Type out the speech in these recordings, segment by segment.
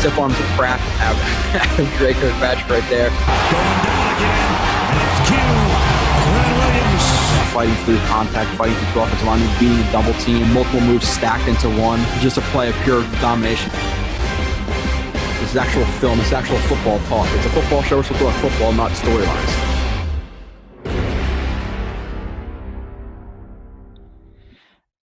stiff arms of crap out of Drake Kirkpatrick right there. Going down again, and it's Q. Glenn Williams. Fighting through contact, fighting through offensive line, being double teamed, multiple moves stacked into one, just a play of pure domination. This is actual film, this is actual football talk. It's a football show, we're supposed to talk football, not storylines.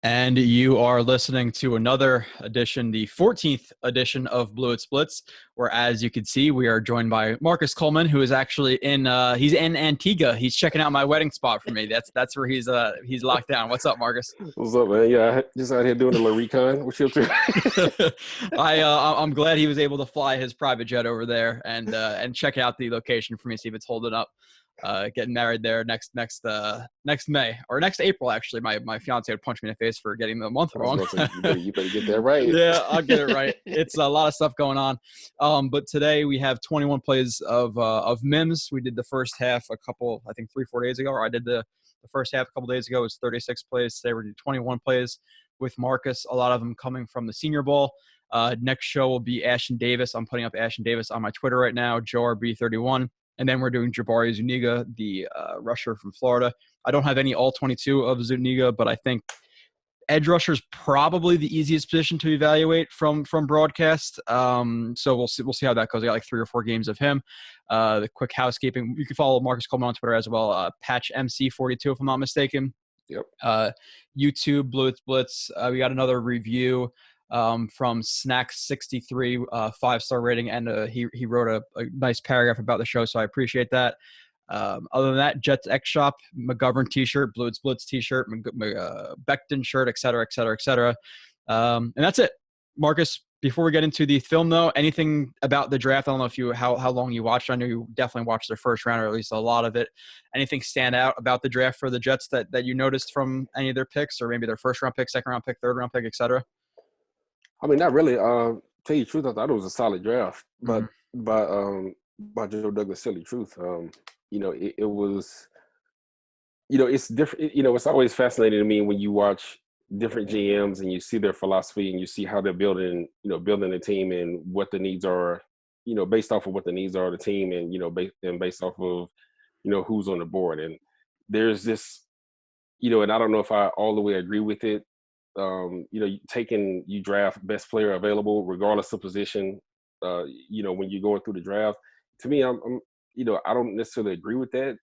And you are listening to another edition, the 14th edition of Blewett Blitz, where, as you can see, we are joined by Marcus Coleman, who is actually he's in Antigua. He's checking out my wedding spot for me. That's where he's locked down. What's up, Marcus? What's up, man? Yeah, just out here doing a little recon. What's your trip? I'm glad he was able to fly his private jet over there and check out the location for me, see if it's holding up. Getting married there next May or next April. Actually, my fiance would punch me in the face for getting the month wrong. You better get that right. Yeah, I'll get it right. It's a lot of stuff going on. But today we have 21 plays of Mims. We did the first half I think 3-4 days ago, or I did the first half a couple days ago. It was 36 plays. Today we're doing 21 plays with Marcus. A lot of them coming from the Senior Bowl. Next show will be Ashton Davis. I'm putting up Ashton Davis on my Twitter right now, JoeRB31. And then we're doing Jabari Zuniga, the rusher from Florida. I don't have any all 22 of Zuniga, but I think edge rusher is probably the easiest position to evaluate from broadcast. So we'll see how that goes. I got like 3 or 4 games of him. The quick housekeeping. You can follow Marcus Coleman on Twitter as well. Patch MC42, if I'm not mistaken. Yep. YouTube, Blitz. We got another review from Snack63, 5-star rating, and he wrote a nice paragraph about the show, so I appreciate that. Other than that, Jets X Shop, McGovern t-shirt, Blitz t-shirt, Becton shirt, et cetera, et cetera, et cetera. And that's it. Marcus, before we get into the film, though, anything about the draft? I don't know if how long you watched. I know you definitely watched their first round, or at least a lot of it. Anything stand out about the draft for the Jets that you noticed from any of their picks, or maybe their first round pick, second round pick, third round pick, et cetera? I mean, not really. Tell you the truth, I thought it was a solid draft, but by Joe Douglas, silly truth. It was. It's different. It's always fascinating to me when you watch different GMs and you see their philosophy and you see how they're building a team and what the needs are. Based off of what the needs are of the team, and based off of who's on the board. And there's this, and I don't know if I all the way agree with it. You draft best player available regardless of position. When you're going through the draft, to me, I don't necessarily agree with that.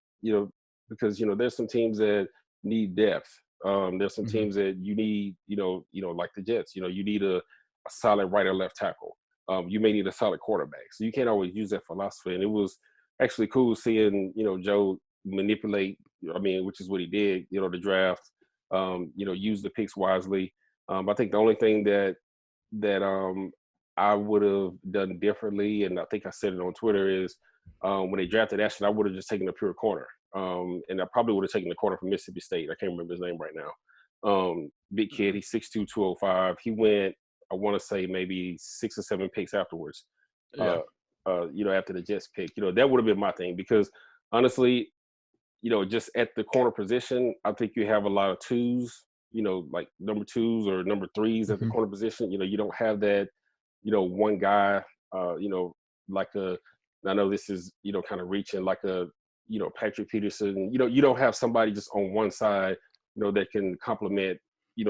Because there's some teams that need depth. There's some teams that you need, like the Jets. You need a solid right or left tackle. You may need a solid quarterback. So you can't always use that philosophy. And it was actually cool seeing Joe manipulate. Which is what he did. The draft. Use the picks wisely. I think the only thing that I would have done differently, and I think I said it on Twitter, is when they drafted Ashton, I would have just taken a pure corner. And I probably would have taken the corner from Mississippi State. I can't remember his name right now. Big kid, he's 6'2", 205. He went, I want to say, maybe 6 or 7 picks afterwards. Yeah. After the Jets pick. That would have been my thing, because honestly, just at the corner position, I think you have a lot of twos, like number 2s or number 3s at the corner position. You don't have that, one guy, like I know this is, kind of reaching, like a, Patrick Peterson. You don't have somebody just on one side, that can complement,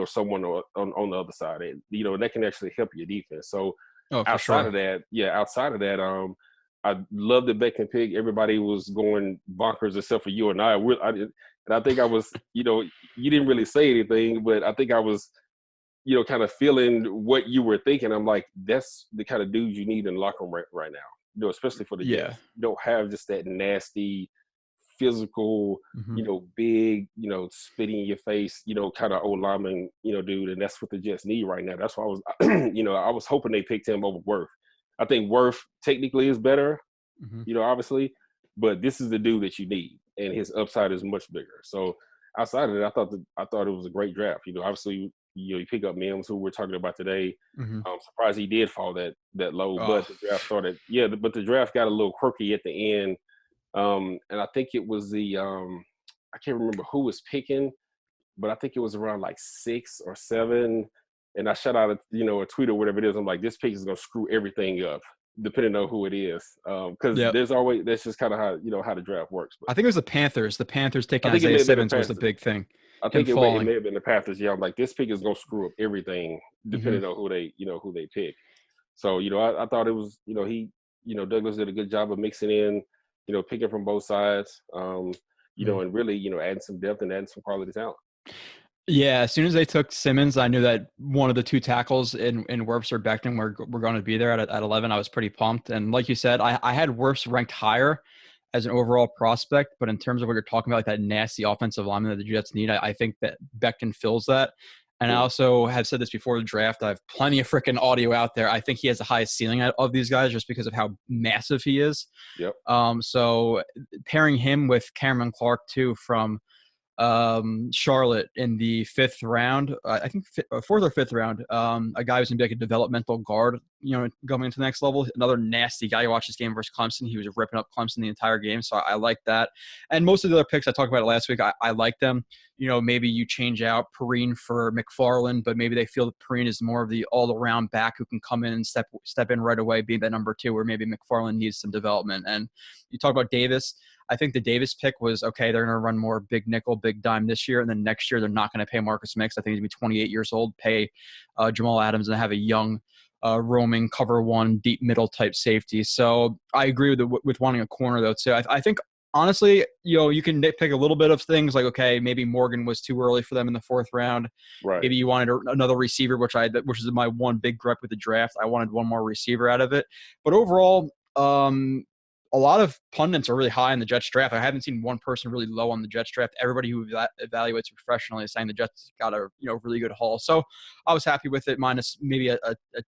someone on the other side. And, that can actually help your defense. So outside of that, I love the Becton pick. Everybody was going bonkers except for you and I. And I think I was, you didn't really say anything, but I think I was, kind of feeling what you were thinking. I'm like, that's the kind of dudes you need in the locker room right now, especially for the Jets. You don't have just that nasty, physical, big, spitting in your face, kind of old lineman, dude. And that's what the Jets need right now. That's why I was, I was hoping they picked him over Worth. I think Worth technically is better, obviously, but this is the dude that you need, and his upside is much bigger. So outside of it, I thought it was a great draft. Obviously, you pick up Mims, who we're talking about today. I'm surprised he did fall that low, but the draft started. Yeah, but the draft got a little quirky at the end, and I think it was I can't remember who was picking, but I think it was around like 6 or 7. And I shot out a tweet or whatever it is. I'm like, this pick is gonna screw everything up. depending on who it is. Because Yeah. that's just kind of how the draft works. But I think it was the Panthers. The Panthers taking I think it may Isaiah have been the Simmons was the Panthers. big thing. I Him think it may falling. have been the Panthers. Yeah, I'm like, this pick is gonna screw up everything Hmm. depending on who they pick. So I thought it was Douglas did a good job of mixing in, picking from both sides, and really adding some depth and adding some quality talent. Yeah, as soon as they took Simmons, I knew that one of the two tackles in Wirfs or Becton were going to be there at 11. I was pretty pumped. And like you said, I had Wirfs ranked higher as an overall prospect, but in terms of what you're talking about, like that nasty offensive lineman that the Jets need, I think that Becton fills that. And I also have said this before the draft. I have plenty of freaking audio out there. I think he has the highest ceiling of these guys just because of how massive he is. Yep. So pairing him with Cameron Clark too from Charlotte in the 5th round, I think 4th or 5th round, a guy who's going to be like a developmental guard, going into the next level. Another nasty guy. You watch this game versus Clemson. He was ripping up Clemson the entire game. So I like that. And most of the other picks, I talked about it last week, I like them. Maybe you change out Perrine for McFarland, but maybe they feel that Perrine is more of the all-around back who can come in and step in right away, being that number 2, where maybe McFarland needs some development. And you talk about Davis. I think the Davis pick was, okay, they're going to run more big nickel, big dime this year, and then next year they're not going to pay Marcus Mix. I think he's going to be 28 years old, pay Jamal Adams, and have a young roaming cover one deep middle type safety. So I agree with wanting a corner, though, too. I think, honestly, you can nitpick a little bit of things like, okay, maybe Morgan was too early for them in the 4th round. Right. Maybe you wanted another receiver, which is my one big gripe with the draft. I wanted one more receiver out of it. But overall, a lot of pundits are really high in the Jets draft. I haven't seen one person really low on the Jets draft. Everybody who evaluates professionally is saying the Jets got a really good haul. So I was happy with it, minus maybe a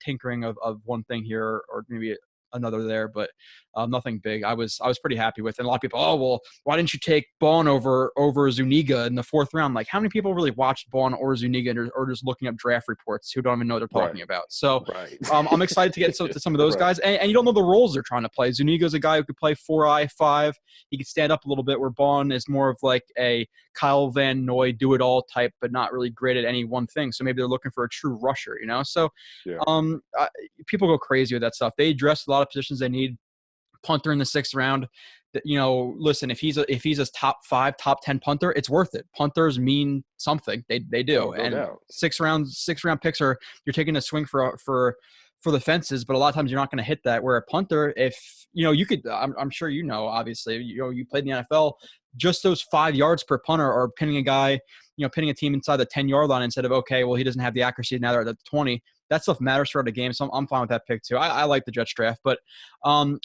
tinkering of one thing here or maybe another there, but nothing big. I was pretty happy with it. And a lot of people, oh, well, why didn't you take Bond over Zuniga in the 4th round? Like, how many people really watched Bond or Zuniga or just looking up draft reports who don't even know what they're talking about? So I'm excited to get to some of those guys. And you don't know the roles they're trying to play. Zuniga's a guy who could play 4-eye, 5. He could stand up a little bit, where Bond is more of like a Kyle Van Noy do-it-all type, but not really great at any one thing. So maybe they're looking for a true rusher, So people go crazy with that stuff. They address a lot of positions they need. Punter in the 6th round. Listen, if he's a top 5, top 10 punter, it's worth it. Punters mean something. They do. No and doubt. 6th round picks you're taking a swing for the fences, but a lot of times you're not going to hit that. Where a punter, if you could, I'm sure obviously you played in the NFL, just those 5 yards per punter or pinning a guy, pinning a team inside the 10-yard line instead of, okay, well, he doesn't have the accuracy, now they're at the 20. That stuff matters throughout a game, so I'm fine with that pick too. I like the Jets draft, but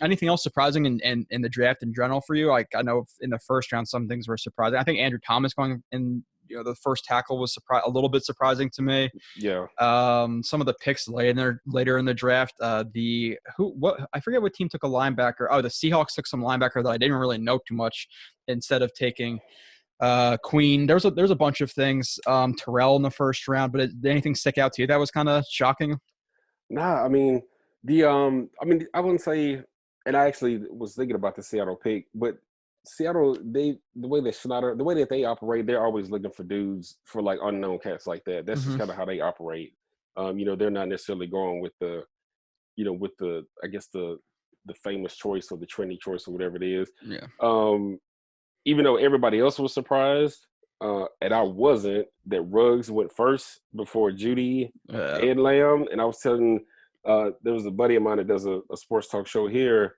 anything else surprising in the draft in general for you? Like, I know in the 1st round some things were surprising. I think Andrew Thomas going in the first tackle was a little bit surprising to me. Yeah. Some of the picks later in the draft. I forget what team took a linebacker. Oh, the Seahawks took some linebacker that I didn't really know too much instead of taking Queen. There's a bunch of things. Terrell in the 1st round, but did anything stick out to you that was kind of shocking? Nah, I mean I wouldn't say, and I actually was thinking about the Seattle pick, but Seattle, the way that they operate, they're always looking for dudes for like unknown cats like that. That's just kind of how they operate. They're not necessarily going with the I guess the famous choice or the trendy choice or whatever it is. Yeah. Even though everybody else was surprised, and I wasn't, that Ruggs went first before Judy and Lamb. And I was telling, there was a buddy of mine that does a sports talk show here,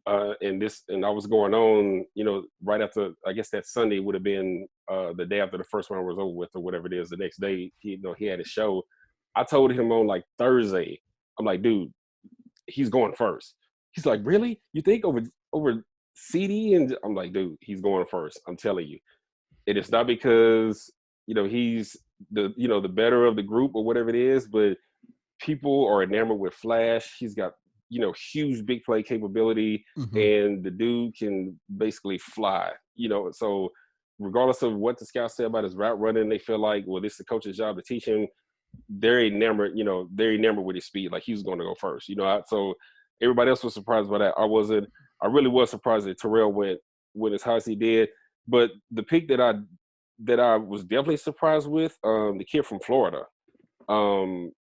and I was going on, right after, I guess that Sunday would have been the day after the 1st round was over with or whatever it is. The next day, he had a show. I told him on like Thursday, I'm like, dude, he's going first. He's like, really? You think over CD? And I'm like, dude, he's going first. I'm telling you. And it's not because, he's the better of the group or whatever it is, but people are enamored with flash. He's got, huge big play capability, and the dude can basically fly, so regardless of what the scouts say about his route running, they feel like, well, this is the coach's job to teach him. They're enamored with his speed. Like, he was going to go first, so everybody else was surprised by that. I really was surprised that Terrell went as high as he did. But the pick that I was definitely surprised with, the kid from Florida, Henderson?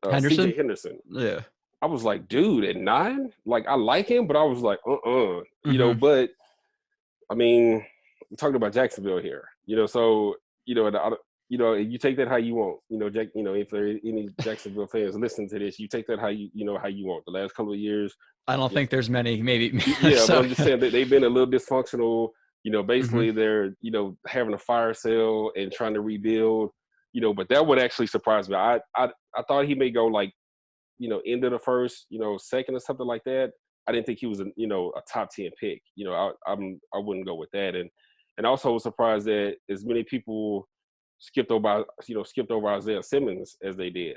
CJ Henderson. Yeah. I was like, dude, at 9, like I like him, but I was like, Mm-hmm. But I mean, we're talking about Jacksonville here, so and you take that how you want, Jack. If there are any Jacksonville fans listening to this, you take that how how you want. The last couple of years, I don't think there's many, maybe. yeah, but So, I'm just saying that they've been a little dysfunctional. hmm Basically they're having a fire sale and trying to rebuild. But that would actually surprise me. I thought he may go like end of the first, second or something like that. I didn't think he was a top 10 pick. I wouldn't go with that. And also was surprised that as many people skipped over Isaiah Simmons as they did.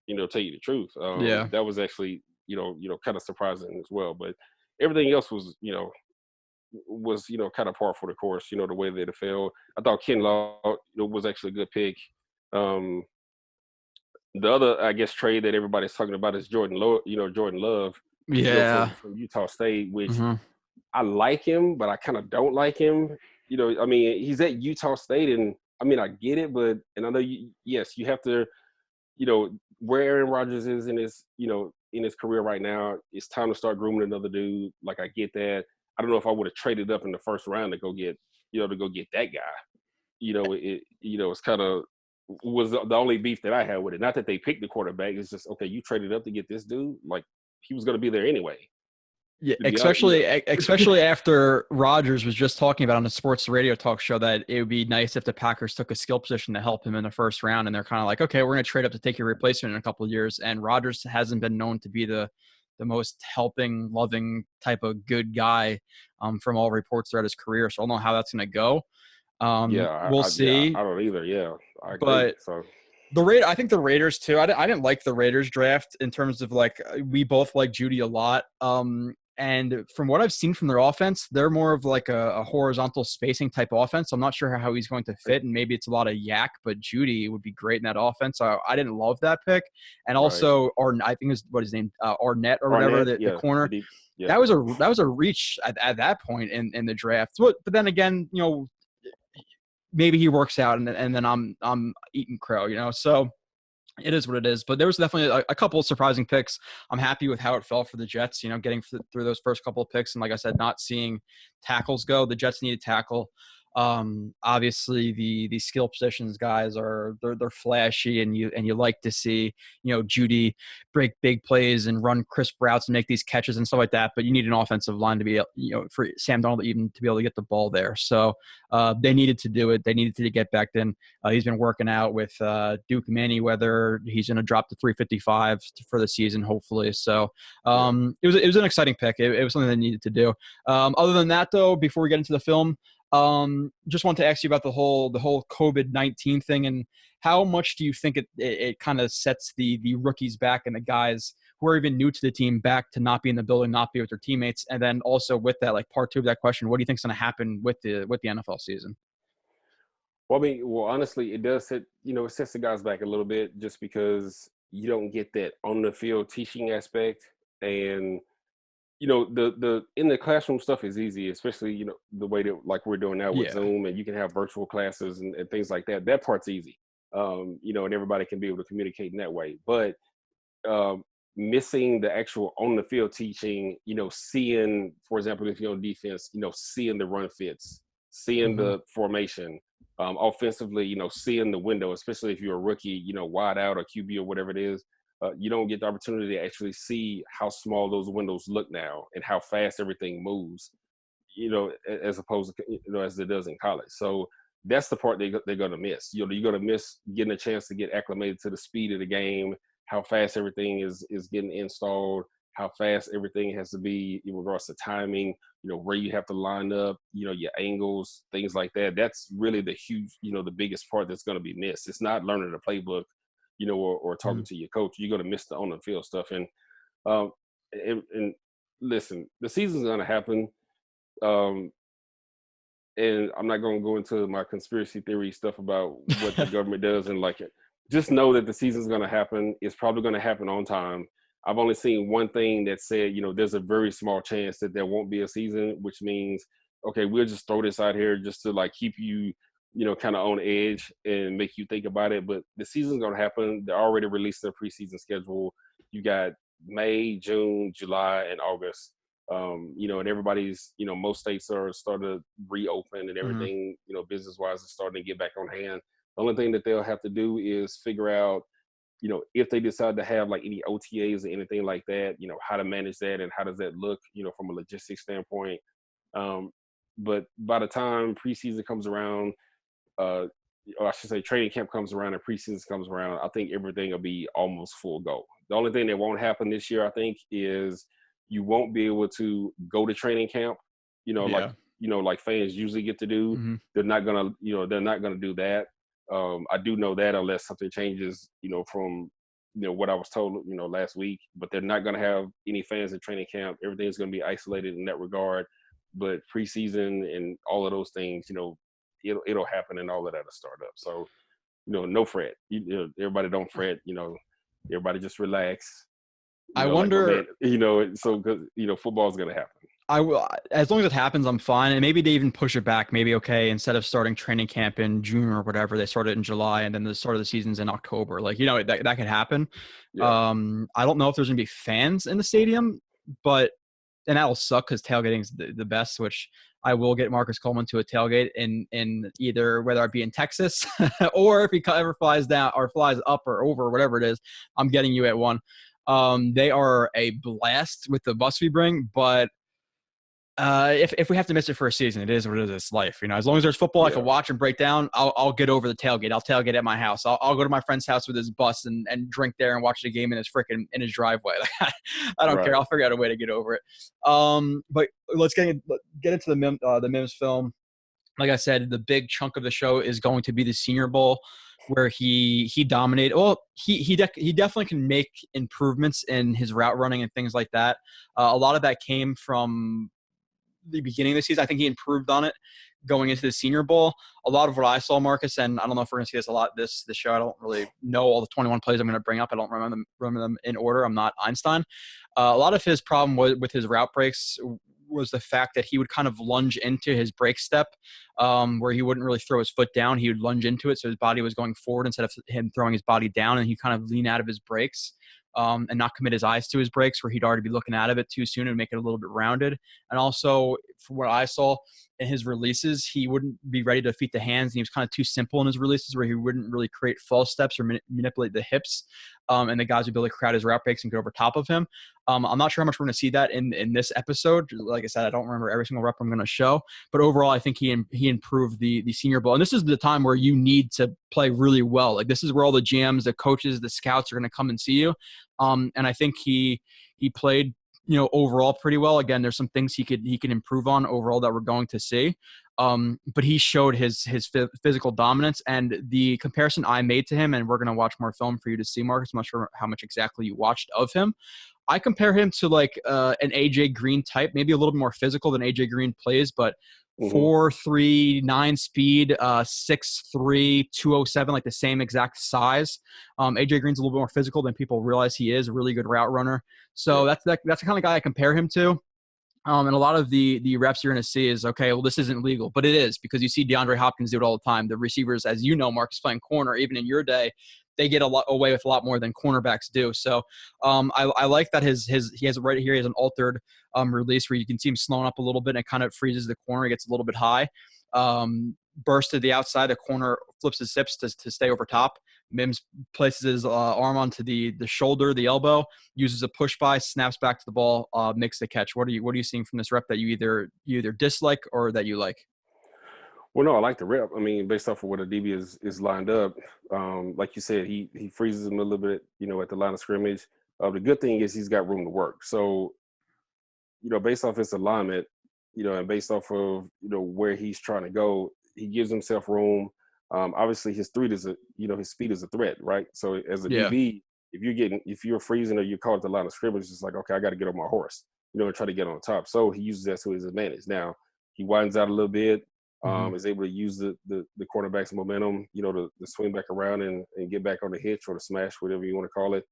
Tell you the truth. yeah. That was actually kind of surprising as well. But everything else was kind of par for the course. The way that it fell. I thought Ken Law was actually a good pick. Um, the other, I guess, trade that everybody's talking about is Jordan Love, Yeah. from Utah State, which hmm I like him, but I kind of don't like him. I mean, he's at Utah State, and I mean, I get it, but and I know yes, you have to, where Aaron Rodgers is in his career right now, it's time to start grooming another dude. Like I get that. I don't know if I would have traded up in the first round to go get, that guy. It's kind of was the only beef that I had with it. Not that they picked the quarterback. It's just, okay, you traded up to get this dude. Like he was going to be there anyway. Yeah, To be honest, especially after Rodgers was just talking about on the sports radio talk show that it would be nice if the Packers took a skill position to help him in the first round, and they're kind of like, okay, we're going to trade up to take your replacement in a couple of years. And Rodgers hasn't been known to be the most helping, loving type of good guy from all reports throughout his career. So I don't know how that's going to go. yeah, We'll yeah, see. I don't either. Yeah, I agree. But So I think the Raiders too. I didn't like the Raiders draft in terms of like we both like Judy a lot. And from what I've seen from their offense, they're more of like a horizontal spacing type offense. I'm not sure how he's going to fit, and maybe it's a lot of yak, but Judy would be great in that offense. So I didn't love that pick. And right, also, I think is what his name, Arnett or whatever, Arnett, the yeah, corner. yeah, That was a reach at that point in the draft. But then again, maybe he works out and then I'm eating crow, So it is what it is. But there was definitely a couple of surprising picks. I'm happy with how it fell for the Jets, getting through those first couple of picks. And like I said, not seeing tackles go. The Jets needed tackle. Obviously the skill positions guys they're flashy and you like to see, Judy break big plays and run crisp routes and make these catches and stuff like that. But you need an offensive line to be, for Sam Darnold even to be able to get the ball there. So they needed to do it. They needed to get back in. He's been working out with Duke Manyweather. He's going to drop to 355 for the season, hopefully. So yeah. it was an exciting pick. It was something they needed to do. Other than that, though, before we get into the film, just want to ask you about the whole COVID-19 thing and how much do you think it kind of sets the rookies back and the guys who are even new to the team back to not be in the building, not be with their teammates, and then also with that, like part two of that question, what do you think is going to happen with the NFL season? Well, I mean, honestly, it does it sets the guys back a little bit just because you don't get that on the field teaching aspect. And the in the classroom stuff is easy, especially the way that like we're doing now with Yeah. Zoom, and you can have virtual classes and things like that. That part's easy. And everybody can be able to communicate in that way. But um, missing the actual on the field teaching, seeing, for example, if you're on defense, seeing the run fits, seeing Mm-hmm. the formation, offensively, seeing the window, especially if you're a rookie, wide out or QB or whatever it is. You don't get the opportunity to actually see how small those windows look now and how fast everything moves, as opposed to, as it does in college. So that's the part they're going to miss. You're going to miss getting a chance to get acclimated to the speed of the game, how fast everything is getting installed, how fast everything has to be in regards to timing, where you have to line up, your angles, things like that. That's really the huge, the biggest part that's going to be missed. It's not learning the playbook, or talking to your coach. You're going to miss the on the field stuff. Um, and listen, the season's going to happen. Um, and I'm not going to go into my conspiracy theory stuff about what the government does and like it. Just know that the season's going to happen. It's probably going to happen on time. I've only seen one thing that said, there's a very small chance that there won't be a season, which means, okay, we'll just throw this out here just to like keep you, kind of on edge and make you think about it. But the season's going to happen. They already released their preseason schedule. You got May, June, July, and August. And everybody's, most states are starting to reopen and everything, business wise is starting to get back on hand. The only thing that they'll have to do is figure out, if they decide to have like any OTAs or anything like that, how to manage that and how does that look, from a logistics standpoint. But by the time preseason comes around, or I should say training camp comes around and preseason comes around, I think everything will be almost full go. The only thing that won't happen this year, I think, is you won't be able to go to training camp, like fans usually get to do. Mm-hmm. They're not gonna do that. I do know that unless something changes, from what I was told, last week. But they're not gonna have any fans in training camp. Everything's gonna be isolated in that regard. But preseason and all of those things, it'll happen and all of that will start up. So, no fret. Everybody don't fret. Everybody just relax. I wonder, so because football's gonna happen. I will, as long as it happens, I'm fine. And maybe they even push it back. Maybe, okay, instead of starting training camp in June or whatever, they start it in July, and then the start of the season's in October. Like, that could happen. Yeah. I don't know if there's gonna be fans in the stadium, and that'll suck because tailgating's the best. Which I will get Marcus Coleman to a tailgate in either, whether it be in Texas or if he ever flies down or flies up or over, whatever it is, I'm getting you at one. They are a blast with the bus we bring, but if we have to miss it for a season, it is what it is. It's life, as long as there's football, I can watch and break down. I'll get over the tailgate. I'll tailgate at my house. I'll go to my friend's house with his bus and drink there and watch the game in his driveway. I don't care. I'll figure out a way to get over it. But let's get into the Mims film. Like I said, the big chunk of the show is going to be the Senior Bowl, where he dominated. Well, he definitely can make improvements in his route running and things like that. A lot of that came from the beginning of the season. I think he improved on it going into the Senior Bowl. A lot of what I saw, Marcus, and I don't know if we're going to see this a lot this show. I don't really know all the 21 plays I'm going to bring up. I don't remember them in order. I'm not Einstein. A lot of his problem with his route breaks was the fact that he would kind of lunge into his break step, where he wouldn't really throw his foot down. He would lunge into it, so his body was going forward instead of him throwing his body down, and he kind of lean out of his breaks. And not commit his eyes to his breaks, where he'd already be looking out of it too soon and make it a little bit rounded. And also, from what I saw in his releases, he wouldn't be ready to defeat the hands, and he was kind of too simple in his releases, where he wouldn't really create false steps or manipulate the hips, and the guys would be able to crowd his route breaks and get over top of him. I'm not sure how much we're going to see that in this episode. Like I said, I don't remember every single rep I'm going to show, but overall, I think he improved the Senior Bowl. And this is the time where you need to play really well. Like, this is where all the GMs, the coaches, the scouts are going to come and see you. And I think he played, overall pretty well. Again, there's some things he could improve on overall that we're going to see. But he showed his physical dominance, and the comparison I made to him, and we're going to watch more film for you to see, Marcus. I'm not sure how much exactly you watched of him. I compare him to like an AJ Green type, maybe a little bit more physical than AJ Green plays, but 4.39 speed, 6'3", 207, like the same exact size. AJ Green's a little bit more physical than people realize he is. A really good route runner. So that's the kind of guy I compare him to. And a lot of the reps you're going to see is, okay, well, this isn't legal, but it is, because you see DeAndre Hopkins do it all the time. The receivers, as you know, Marcus, playing corner, even in your day, they get away with a lot more than cornerbacks do. So I like that he has right here. He has an altered release where you can see him slowing up a little bit, and it kind of freezes the corner. It gets a little bit high. Burst to the outside. The corner flips his hips to stay over top. Mims places his arm onto the shoulder, the elbow, uses a push by, snaps back to the ball, makes the catch. What are you seeing from this rep that you either dislike or that you like? Well, no, I like the rep. I mean, based off of what a DB is lined up, like you said, he freezes him a little bit, at the line of scrimmage. The good thing is he's got room to work. So, based off his alignment, and based off of, where he's trying to go, he gives himself room. Obviously, his speed is a threat, right? So as a DB, if you're freezing or you're caught at the line of scrimmage, it's like, okay, I got to get on my horse, and try to get on top. So he uses that to his advantage. Now he widens out a little bit. Is able to use the quarterback's momentum, to swing back around and get back on the hitch or the smash, whatever you want to call it.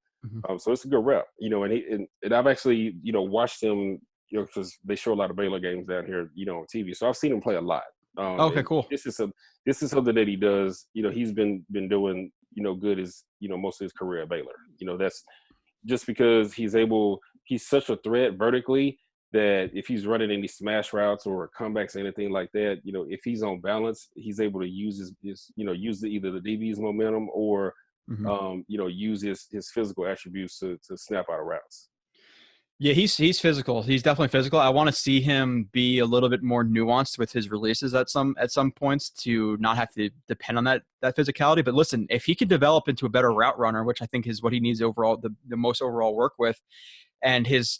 So it's a good rep, and I've actually, watched him, because they show a lot of Baylor games down here, on TV. So I've seen him play a lot. Okay, cool. This is something that he does. He's been doing, good as most of his career at Baylor. just because he's such a threat vertically that if he's running any smash routes or comebacks or anything like that, if he's on balance, he's able to use either the DB's momentum or, use his physical attributes to snap out of routes. Yeah, he's physical. He's definitely physical. I want to see him be a little bit more nuanced with his releases at some points to not have to depend on that physicality. But listen, if he could develop into a better route runner, which I think is what he needs overall, the most overall work with, and his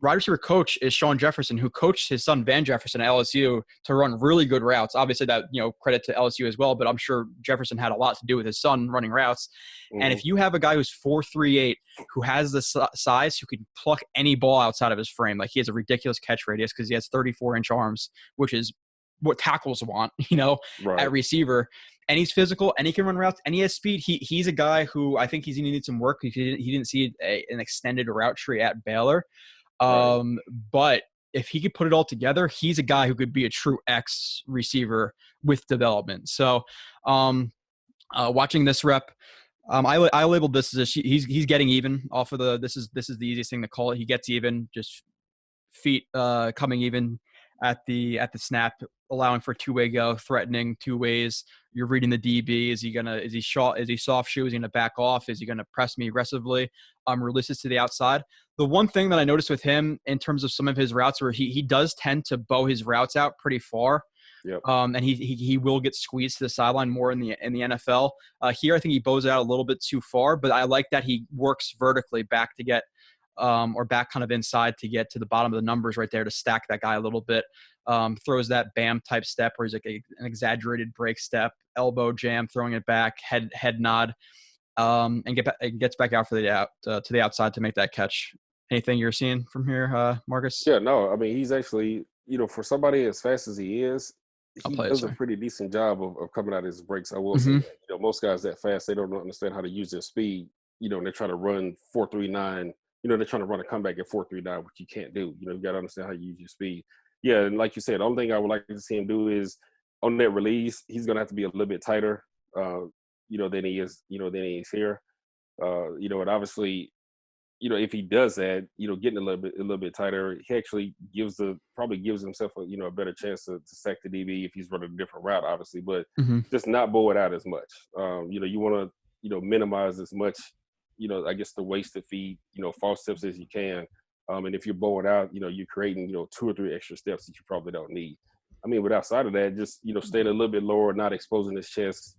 wide receiver coach is Sean Jefferson, who coached his son Van Jefferson at LSU to run really good routes. Obviously, that credit to LSU as well, but I'm sure Jefferson had a lot to do with his son running routes. And if you have a guy who's 4.38, who has the size, who can pluck any ball outside of his frame, like he has a ridiculous catch radius because he has 34-inch arms, which is what tackles want, at receiver. And he's physical, and he can run routes, and he has speed. He's a guy who I think he's going to need some work. He didn't see an extended route tree at Baylor. But if he could put it all together, he's a guy who could be a true X receiver with development. So watching this rep, I labeled this as he's getting even off of this is the easiest thing to call it. He gets even, just feet coming even at the snap, allowing for two-way go, threatening two ways. You're reading the DB. Is he soft shoe? Is he gonna back off? Is he gonna press me aggressively? Releases to the outside. The one thing that I noticed with him in terms of some of his routes, where he does tend to bow his routes out pretty far. Yep. And he will get squeezed to the sideline more in the NFL. Here, I think he bows it out a little bit too far, but I like that he works vertically back to get or back kind of inside to get to the bottom of the numbers right there to stack that guy a little bit. Throws that Bam type step where he's like an exaggerated break step, elbow jam, throwing it back, head nod, and gets back out to the outside to make that catch. Anything you're seeing from here, Marcus? Yeah, no, I mean, he's actually, for somebody as fast as he is, he does a pretty decent job of coming out of his breaks. I will say that. Most guys that fast, they don't understand how to use their speed. And they're trying to run 4.39. They're trying to run a comeback at 4.39, which you can't do. You got to understand how you use your speed. Yeah, and like you said, the only thing I would like to see him do is on that release, he's going to have to be a little bit tighter, than he is, than he is here. And obviously, if he does that, getting a little bit tighter, he actually probably gives himself a better chance to sack the DB if he's running a different route, obviously, but just not bow it out as much. You want to, minimize as much, I guess the wasted feet, false steps as you can. And if you're bowing out, you're creating, 2 or 3 extra steps that you probably don't need. I mean, but outside of that, just, staying a little bit lower, not exposing his chest,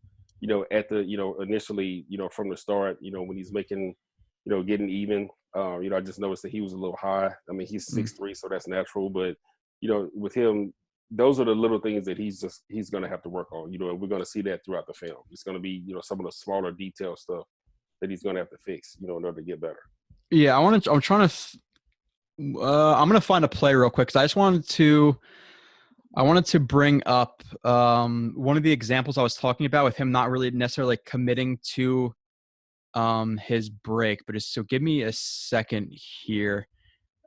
at the, initially, from the start, when he's making, getting even. I just noticed that he was a little high. I mean, he's 6'3", so that's natural. But, with him, those are the little things that he's going to have to work on, and we're going to see that throughout the film. It's going to be, some of the smaller detail stuff that he's going to have to fix, in order to get better. Yeah, I'm going to find a play real quick because I wanted to bring up one of the examples I was talking about with him not really necessarily committing to his break, but so give me a second here.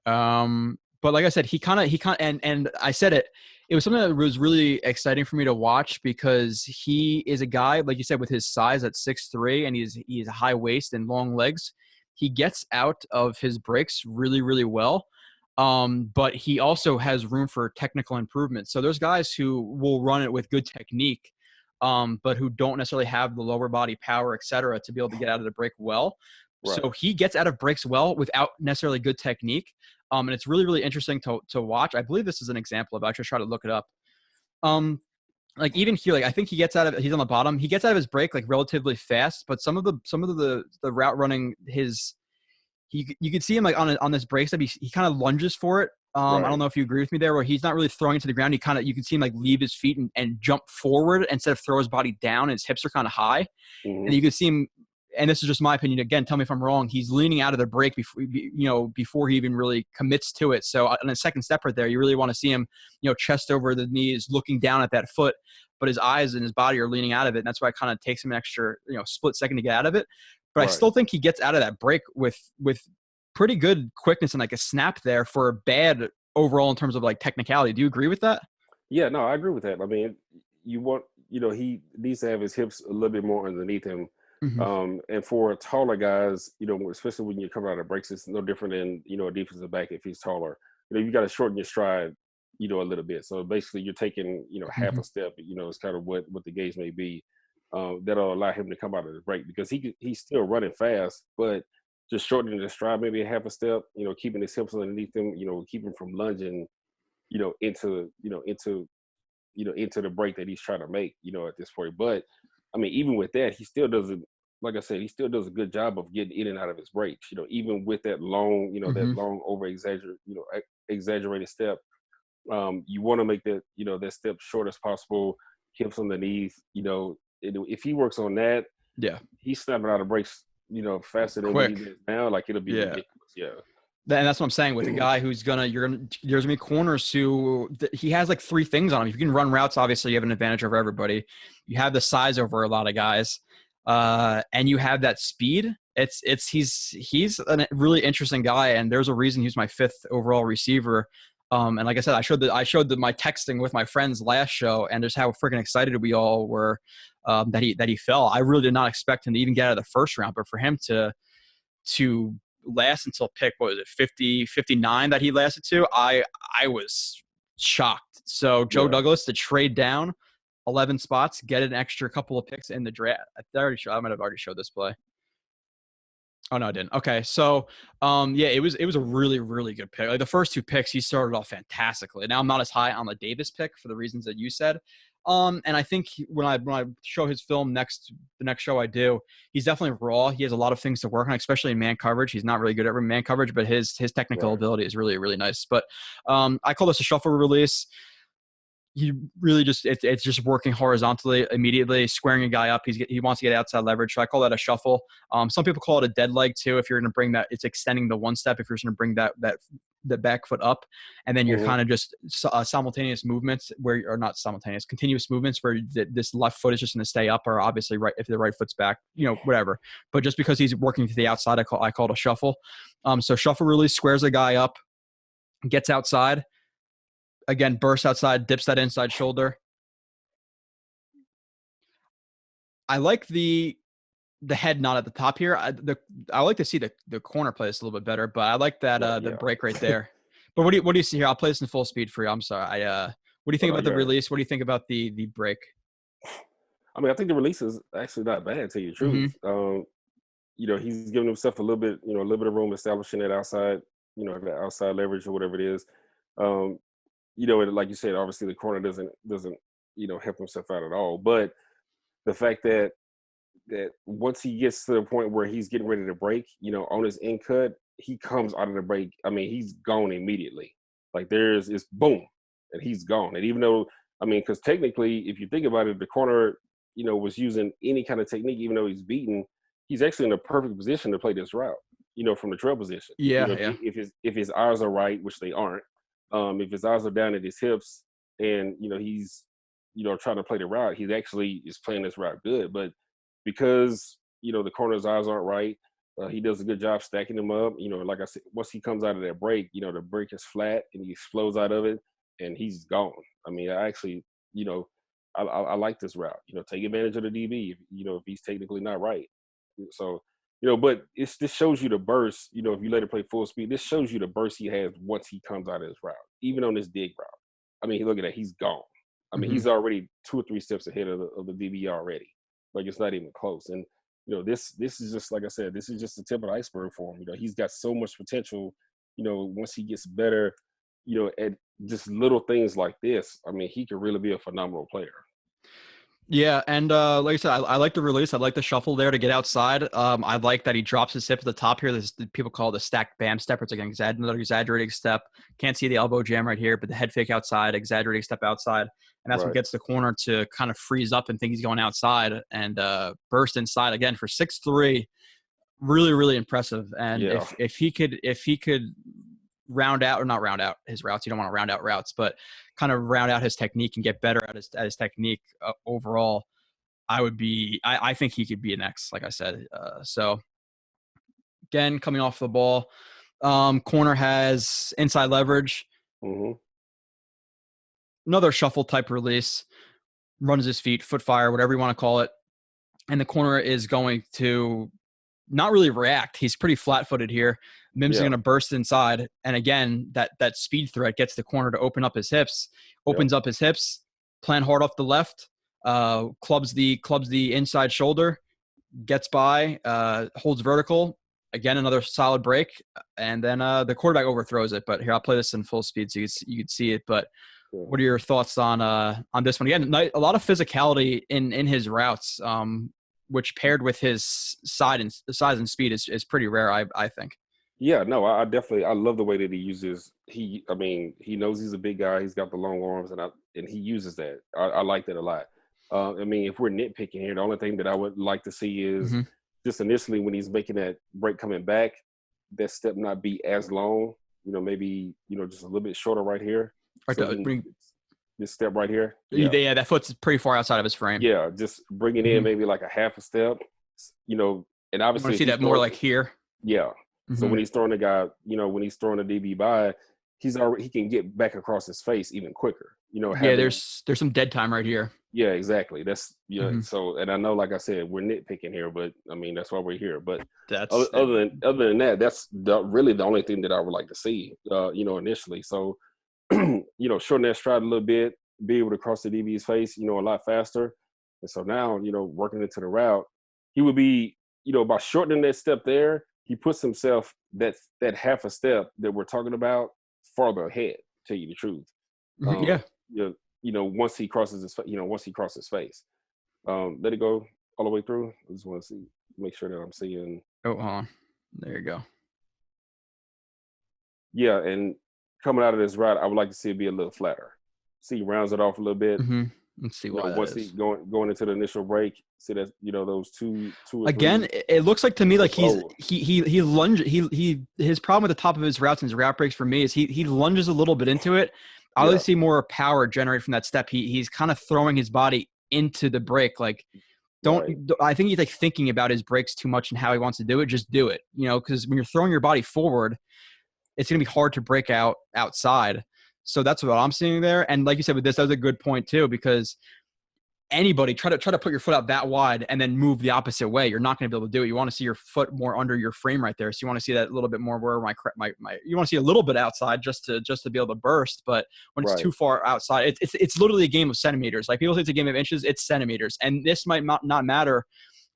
But like I said, he kind of, and I said it was something that was really exciting for me to watch because he is a guy, like you said, with his size at 6'3", and he's a high waist and long legs. He gets out of his breaks really, really well. But he also has room for technical improvement. So there's guys who will run it with good technique, but who don't necessarily have the lower body power, et cetera, to be able to get out of the break well. Right. So he gets out of breaks well without necessarily good technique. And it's really, really interesting to watch. I believe this is an example of it. I just try to look it up. Like even here, like I think he's on the bottom. He gets out of his break like relatively fast, but some of the route running, you could see him like on this break step. He kind of lunges for it. Right. I don't know if you agree with me there, where he's not really throwing it to the ground. You can see him like leave his feet and jump forward instead of throw his body down. And his hips are kind of high, and you can see him. And this is just my opinion. Again, tell me if I'm wrong. He's leaning out of the break before he even really commits to it. So on the second step right there, you really want to see him, chest over the knees, looking down at that foot, but his eyes and his body are leaning out of it. And that's why it kind of takes him an extra, split second to get out of it. But right. I still think he gets out of that break with pretty good quickness and like a snap there for a bad overall in terms of like technicality. Do you agree with that? Yeah, no, I agree with that. I mean, he needs to have his hips a little bit more underneath him. Mhm. And for taller guys, especially when you come out of breaks, it's no different than, a defensive back if he's taller. You got to shorten your stride, a little bit. So basically you're taking, half Mhm. a step, is kind of what the gauge may be. That'll allow him to come out of the break because he's still running fast, but just shortening the stride, maybe a half a step, keeping his hips underneath him, keep him from lunging, into the break that he's trying to make, at this point. But I mean, even with that, he still doesn't, like I said, he still does a good job of getting in and out of his breaks, even with that long, Mhm. over exaggerated step. You want to make that, that step short as possible, hips underneath, if he works on that, Yeah. he's snapping out of breaks, faster than what he Quick. does now. Like it'll be Yeah. ridiculous. Yeah. And that's what I'm saying with a guy who's there's gonna be corners who he has like three things on him. If you can run routes, obviously you have an advantage over everybody. You have the size over a lot of guys, and you have that speed. He's a really interesting guy, and there's a reason he's my 5th overall receiver. And like I said, I showed my texting with my friends last show, and just how freaking excited we all were that he fell. I really did not expect him to even get out of the first round, but for him to last until pick, what was it, 50, 59 that he lasted to, I was shocked. So Joe Yeah. Douglas to trade down 11 spots, get an extra couple of picks in the draft. I might have already showed this play. Oh no, I didn't. Okay, so yeah, it was a really really good pick. Like the first 2 picks, he started off fantastically. Now I'm not as high on the Davis pick for the reasons that you said. And I think when I show his film the next show I do, he's definitely raw. He has a lot of things to work on, especially in man coverage. He's not really good at man coverage, but his technical Right. ability is really really nice. But I call this a shuffle release. He really just it's just working horizontally immediately, squaring a guy up. He wants to get outside leverage, so I call that a shuffle. Some people call it a dead leg too. If you're going to bring that, it's extending the one step. If you're going to bring the back foot up, and then you're Mhm. kind of just simultaneous movements or not simultaneous, continuous movements where this left foot is just going to stay up, or obviously right if the right foot's back, whatever. But just because he's working to the outside, I call it a shuffle. So shuffle release squares the guy up, gets outside. Again, bursts outside, dips that inside shoulder. I like the head nod at the top here. I like to see the corner play this a little bit better, but I like that Right. the Yeah. break right there. But what do you see here? I'll play this in full speed for you. I'm sorry. What do you But think about the yeah. release? What do you think about the break? I mean, I think the release is actually not bad, to tell you the Mm-hmm. truth. He's giving himself a little bit, a little bit of room establishing that outside, that outside leverage or whatever it is. Um, and like you said, obviously the corner doesn't, help himself out at all. But the fact that once he gets to the point where he's getting ready to break, on his end cut, he comes out of the break. I mean, he's gone immediately. Like it's boom, and he's gone. And even though, I mean, because technically, if you think about it, the corner, was using any kind of technique, even though he's beaten, he's actually in a perfect position to play this route, from the trail position. Yeah, yeah. If his eyes are right, which they aren't, if his eyes are down at his hips, and he's trying to play the route, he actually is playing this route good, but because the corner's eyes aren't right, he does a good job stacking them up. Like I said, once he comes out of that break, the break is flat and he explodes out of it, and he's gone. I mean, I actually, I like this route. Take advantage of the DB. If he's technically not right. So, but this shows you the burst. If you let it play full speed, this shows you the burst he has once he comes out of his route, even on this dig route. I mean, look at that. He's gone. I mean, Mm-hmm. he's already 2 or 3 steps ahead of the DB already. Like it's not even close. And this is just, like I said, this is just the tip of the iceberg for him. He's got so much potential. Once he gets better, at just little things like this, I mean, he could really be a phenomenal player. Yeah, and like I said, I like the release. I like the shuffle there to get outside. I like that he drops his hip at the top here. People call it the stacked bam step. It's like another exaggerating step. Can't see the elbow jam right here, but the head fake outside, exaggerating step outside. And that's what Right. gets the corner to kind of freeze up and think he's going outside and burst inside again for 6'3". Really, really impressive. And Yeah. if he could round out or not round out his routes, you don't want to round out routes, but kind of round out his technique and get better at his technique overall, I think he could be an X, like I said. So again, coming off the ball, corner has inside leverage, Mm-hmm. another shuffle type release, runs his feet, foot fire, whatever you want to call it. and the corner is going to not really react. He's pretty flat-footed here. Mims is Yeah. going to burst inside, and again, that speed threat gets the corner to open up his hips. Yep. Opens up his hips, plan hard off the left, clubs the inside shoulder, gets by, holds vertical. Again, another solid break, and then the quarterback overthrows it. But here, I'll play this in full speed so you can see it. But what are your thoughts on this one? Again, a lot of physicality in his routes, which paired with his size and speed is pretty rare, I think. Yeah, no, I definitely I love the way that he uses he knows he's a big guy, he's got the long arms and he uses that. I like that a lot. If we're nitpicking here, the only thing that I would like to see is just initially when he's making that break coming back, that step not be as long, maybe, just a little bit shorter right here. Right, So this step right here. Yeah, that foot's pretty far outside of his frame. Yeah, just bring it in maybe like a half a step, and obviously you want to see that more like here. Yeah. So when he's throwing the guy, when he's throwing the DB by, he can get back across his face even quicker. There's some dead time right here. Yeah, exactly. That's So, and I know, like I said, we're nitpicking here, but that's why we're here. But other than that, that's really the only thing that I would like to see. Initially. So, shorten that stride a little bit, be able to cross the DB's face, a lot faster. And so now, working into the route, he would be, by shortening that step there, he puts himself that half a step that we're talking about farther ahead. To tell you the truth, once he crosses his face, let it go all the way through. I just want to make sure that I'm seeing. Oh, hold on. There you go. Yeah, and coming out of this route, I would like to see it be a little flatter. See, he rounds it off a little bit. Let's see why once he going into the initial break. See that those two again. It looks like to me like he lunges. His problem with the top of his routes and his route breaks for me is he lunges a little bit into it. I really see more power generated from that step. He's kind of throwing his body into the break. Like, I think he's like thinking about his breaks too much and how he wants to do it. Just do it, because when you're throwing your body forward, it's going to be hard to break out outside. So that's what I'm seeing there. And like you said with this, that was a good point too, because anybody try to put your foot out that wide and then move the opposite way. You're not going to be able to do it. You want to see your foot more under your frame right there. So you want to see that a little bit more where you want to see a little bit outside just to be able to burst. But when it's too far outside, it's literally a game of centimeters. Like people say it's a game of inches, it's centimeters. And this might not matter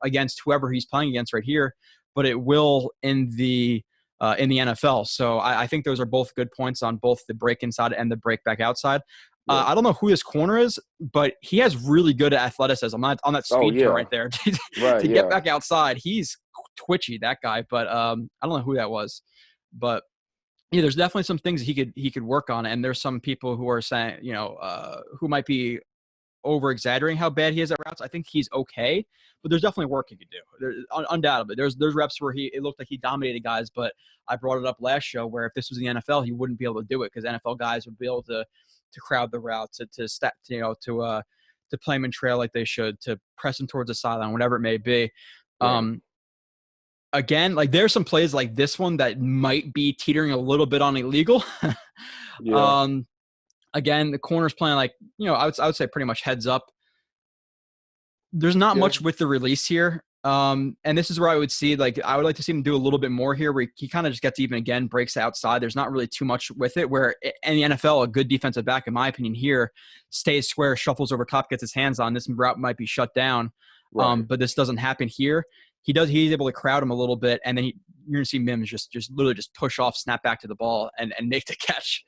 against whoever he's playing against right here, but it will in the NFL. So I think those are both good points on both the break inside and the break back outside. I don't know who his corner is, but he has really good athleticism on that speed turn right there to get back outside. He's twitchy, that guy, but I don't know who that was. But there's definitely some things he could work on, and there's some people who are saying, who might be over exaggerating how bad he is at routes. I think he's okay, but there's definitely work he could do. Undoubtedly, there's reps where it looked like he dominated guys, but I brought it up last show where if this was the NFL, he wouldn't be able to do it because NFL guys would be able to crowd the route, to play him in trail like they should, to press him towards the sideline, whatever it may be. Again, like there's some plays like this one that might be teetering a little bit on illegal. Again, the corner's playing like, I would say pretty much heads up. There's not much with the release here. And this is where I would see, like, I would like to see him do a little bit more here where he kind of just gets even again, breaks outside. There's not really too much with it where in the NFL, a good defensive back, in my opinion here, stays square, shuffles over top, gets his hands on. This route might be shut down. But this doesn't happen here. He's able to crowd him a little bit. And then you're going to see Mims just literally just push off, snap back to the ball and make the catch.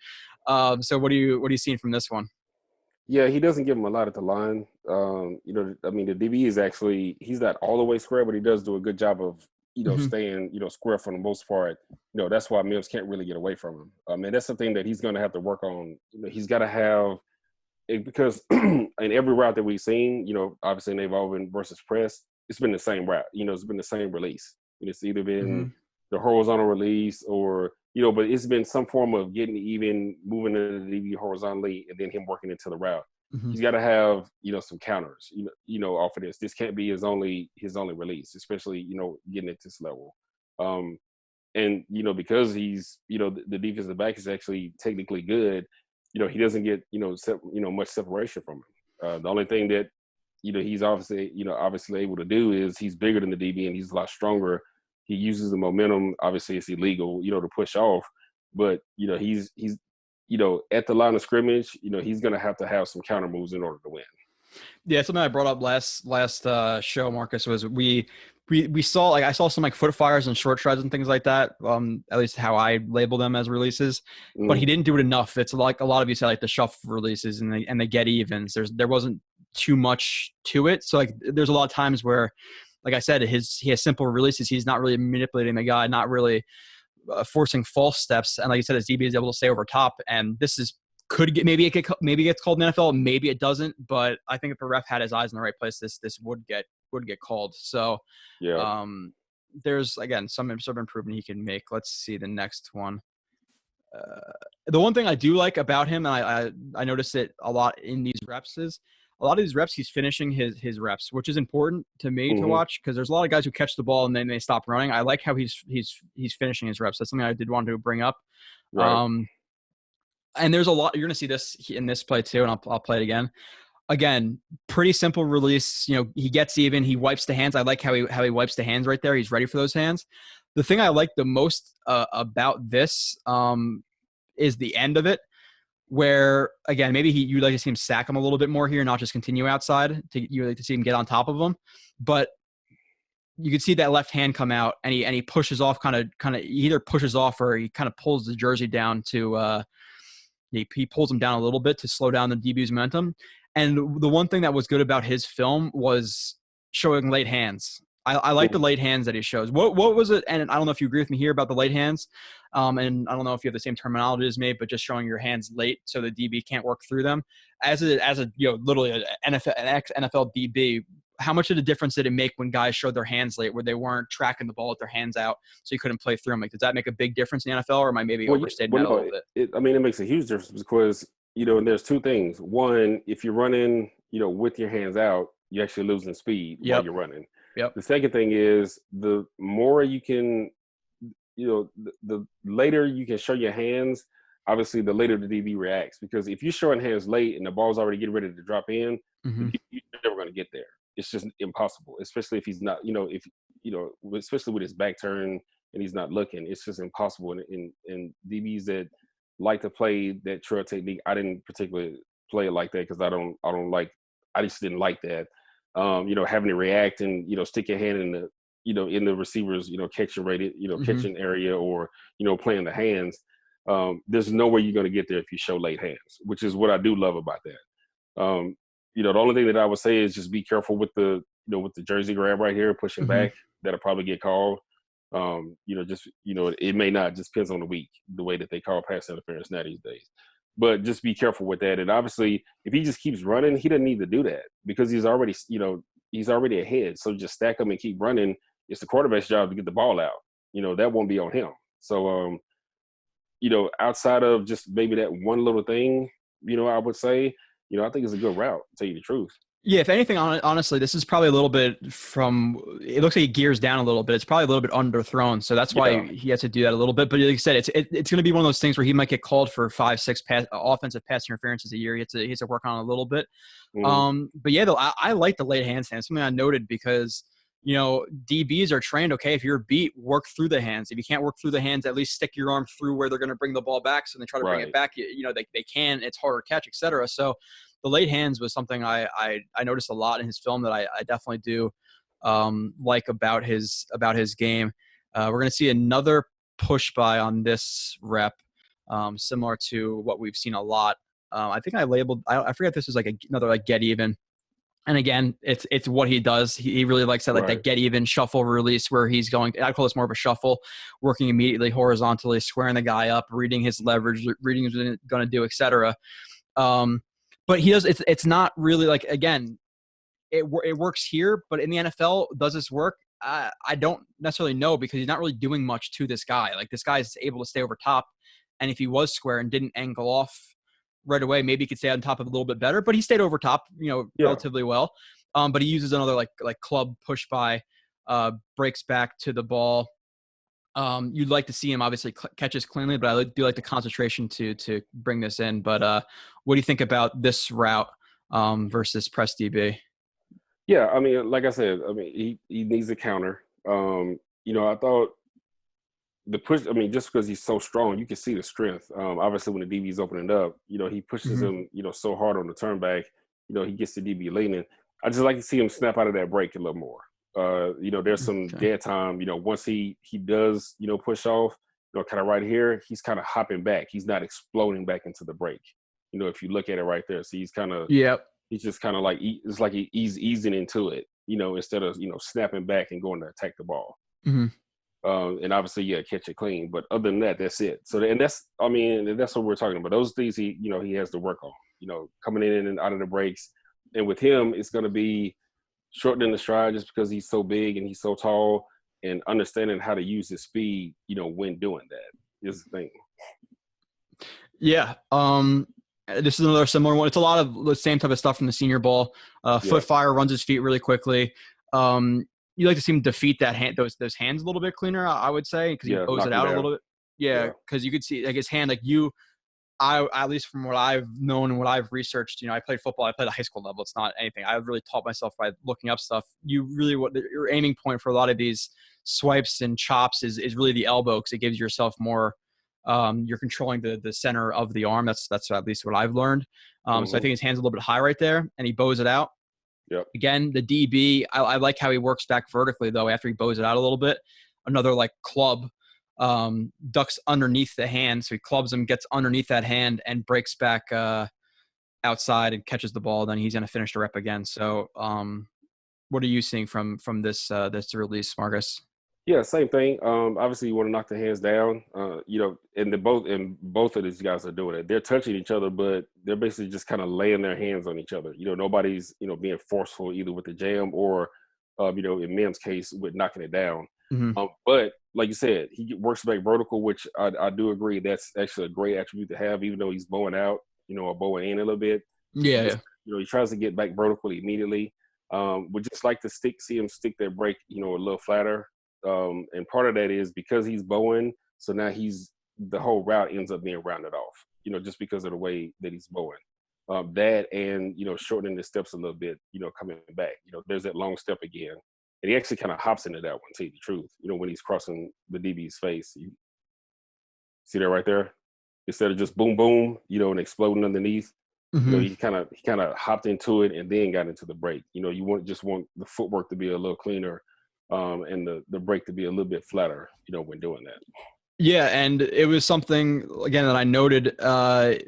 So what are you seeing from this one? Yeah, he doesn't give him a lot at the line. The DB is actually, he's not all the way square, but he does do a good job of, staying, square for the most part. That's why Mims can't really get away from him. And that's the thing that he's going to have to work on. He's got to have, because in every route that we've seen, obviously in Evolving versus press, it's been the same route. It's been the same release. It's either been the horizontal release or, but it's been some form of getting even, moving the DB horizontally, and then him working into the route. He's got to have, some counters, off of this. This can't be his only release, especially, getting at this level. And, because he's, the defensive back is actually technically good, he doesn't get, much separation from him. The only thing that he's obviously able to do is he's bigger than the DB and he's a lot stronger. He uses the momentum. Obviously, it's illegal, to push off. But he's at the line of scrimmage. He's gonna have to have some counter moves in order to win. Yeah, something I brought up last show, Marcus, was we saw, like, I saw some like foot fires and short strides and things like that. At least how I label them as releases, but he didn't do it enough. It's like a lot of you said, like the shuffle releases and the get evens. There wasn't too much to it. So like there's a lot of times where, like I said, he has simple releases. He's not really manipulating the guy, not really forcing false steps. And like you said, his DB is able to stay over top. And this is maybe it gets called in the NFL, maybe it doesn't. But I think if the ref had his eyes in the right place, this would get called. So yeah, there's again some sort of improvement he can make. Let's see the next one. The one thing I do like about him, and I noticed it a lot in these reps, is a lot of these reps he's finishing his reps, which is important to me to watch, because there's a lot of guys who catch the ball and then they stop running. I like how he's finishing his reps. That's something I did want to bring up. right. And there's a lot, you're going to see this in this play too, and I'll play it again. Again, pretty simple release. He gets even. He wipes the hands. I like how he wipes the hands right there. He's ready for those hands. The thing I like the most about this is the end of it, where again maybe you'd like to see him sack him a little bit more here, not just continue outside. You like to see him get on top of him, but you can see that left hand come out, and he pushes off, kind of he either pushes off or he kind of pulls the jersey down to. He pulls him down a little bit to slow down the DB's momentum. And the one thing that was good about his film was showing late hands. I like the late hands that he shows. What was it? And I don't know if you agree with me here about the late hands. And I don't know if you have the same terminology as me, but just showing your hands late so the DB can't work through them. As a literally an ex-NFL DB, how much of a difference did it make when guys showed their hands late, where they weren't tracking the ball with their hands out, so you couldn't play through them? Like, does that make a big difference in the NFL, or am I maybe overstating that a little bit? It makes a huge difference because, and there's two things. One, if you're running, with your hands out, you're actually losing speed while you're running. Yep. The second thing is the more you can, the later you can show your hands, obviously the later the DB reacts. Because if you're showing hands late and the ball's already getting ready to drop in, you're never going to get there. It's just impossible, especially if he's not, especially with his back turned and he's not looking. It's just impossible. And DBs that like to play that trail technique, I didn't particularly play it like that because I just didn't like that. Having to react and stick your hand in the in the receiver's catching rated catching area, or playing the hands. There's no way you're going to get there if you show late hands, which is what I do love about that. The only thing that I would say is just be careful with the jersey grab right here, pushing back. That'll probably get called. It may not. Just depends on the week, the way that they call pass interference now these days. But just be careful with that. And obviously, if he just keeps running, he doesn't need to do that because he's already ahead. So just stack him and keep running. It's the quarterback's job to get the ball out. That won't be on him. So, outside of just maybe that one little thing, I would say, I think it's a good route, to tell you the truth. Yeah, if anything, honestly, this is probably a little bit it looks like he gears down a little bit. It's probably a little bit underthrown. So that's why he has to do that a little bit. But like you said, it's going to be one of those things where he might get called for 5-6 offensive pass interferences a year. He has to work on it a little bit. But yeah, though, I like the late hand stand. Something I noted because, DBs are trained, okay, if you're beat, work through the hands. If you can't work through the hands, at least stick your arm through where they're going to bring the ball back. So they try to bring it back. They can. It's harder to catch, et cetera. So the late hands was something I noticed a lot in his film that I definitely do like about his game. We're going to see another push by on this rep, similar to what we've seen a lot. I think I labeled. I forget if this was like another like get even. And again, it's what he does. He really likes that, like that get even shuffle release where he's going. I call this more of a shuffle, working immediately horizontally, squaring the guy up, reading his leverage, reading what he's going to do, et cetera. But he does. It's not really like, again, it works here, but in the NFL, does this work? I don't necessarily know because he's not really doing much to this guy. Like this guy is able to stay over top, and if he was square and didn't angle off right away, maybe he could stay on top of it a little bit better. But he stayed over top, relatively well. But he uses another like club push by, breaks back to the ball. You'd like to see him obviously catches cleanly, but I do like the concentration to bring this in. But what do you think about this route versus press DB? Yeah, I mean, like I said, I mean, he needs a counter. I thought the push. I mean, just because he's so strong, you can see the strength. Obviously, when the DB's opening up, he pushes Mm-hmm. him, so hard on the turnback. He gets the DB leaning. I just like to see him snap out of that break a little more. There's some Okay. dead time. Once he does, push off, kind of right here, he's kind of hopping back. He's not exploding back into the break. If you look at it right there, so Yep. he's just kind of like it's like he's easing into it, instead of snapping back and going to attack the ball. Mm-hmm. And obviously, yeah, catch it clean. But other than that, that's it. So, and that's what we're talking about. Those things he has to work on. Coming in and out of the breaks. And with him, it's going to be shortening the stride just because he's so big and he's so tall, and understanding how to use his speed. When doing that is the thing. Yeah. This is another similar one. It's a lot of the same type of stuff from the Senior Bowl. Foot fire, runs his feet really quickly. You like to see him defeat that hand, those hands a little bit cleaner, I would say, because he bows it out a little bit. Yeah, because you could see like his hand, like at least from what I've known and what I've researched, I played football. I played at high school level. It's not anything. I've really taught myself by looking up stuff. Your aiming point for a lot of these swipes and chops is really the elbow, because it gives yourself more. You're controlling the center of the arm. That's at least what I've learned. So I think his hand's a little bit high right there, and he bows it out. Yep. Again, the DB, I like how he works back vertically, though, after he bows it out a little bit. Another, like, club ducks underneath the hand. So he clubs him, gets underneath that hand, and breaks back outside and catches the ball. Then he's going to finish the rep again. So what are you seeing from this release, Marcus? Yeah, same thing. Obviously, you want to knock the hands down. And both of these guys are doing it. They're touching each other, but they're basically just kind of laying their hands on each other. Nobody's being forceful either with the jam or, in Mims' case, with knocking it down. Mm-hmm. But like you said, he works back vertical, which I do agree that's actually a great attribute to have, even though he's bowing out, or bowing in a little bit. Yeah. He tries to get back vertically immediately. Would just like to see him stick that break, a little flatter. And part of that is because he's bowing, so now the whole route ends up being rounded off, just because of the way that he's bowing. That and, shortening the steps a little bit, coming back. There's that long step again. And he actually kind of hops into that one, to tell you the truth, when he's crossing the DB's face. You see that right there? Instead of just boom, boom, and exploding underneath, Mm-hmm. he kind of hopped into it and then got into the break. You want the footwork to be a little cleaner. And the break to be a little bit flatter, when doing that. Yeah, and it was something, again, that I noted. I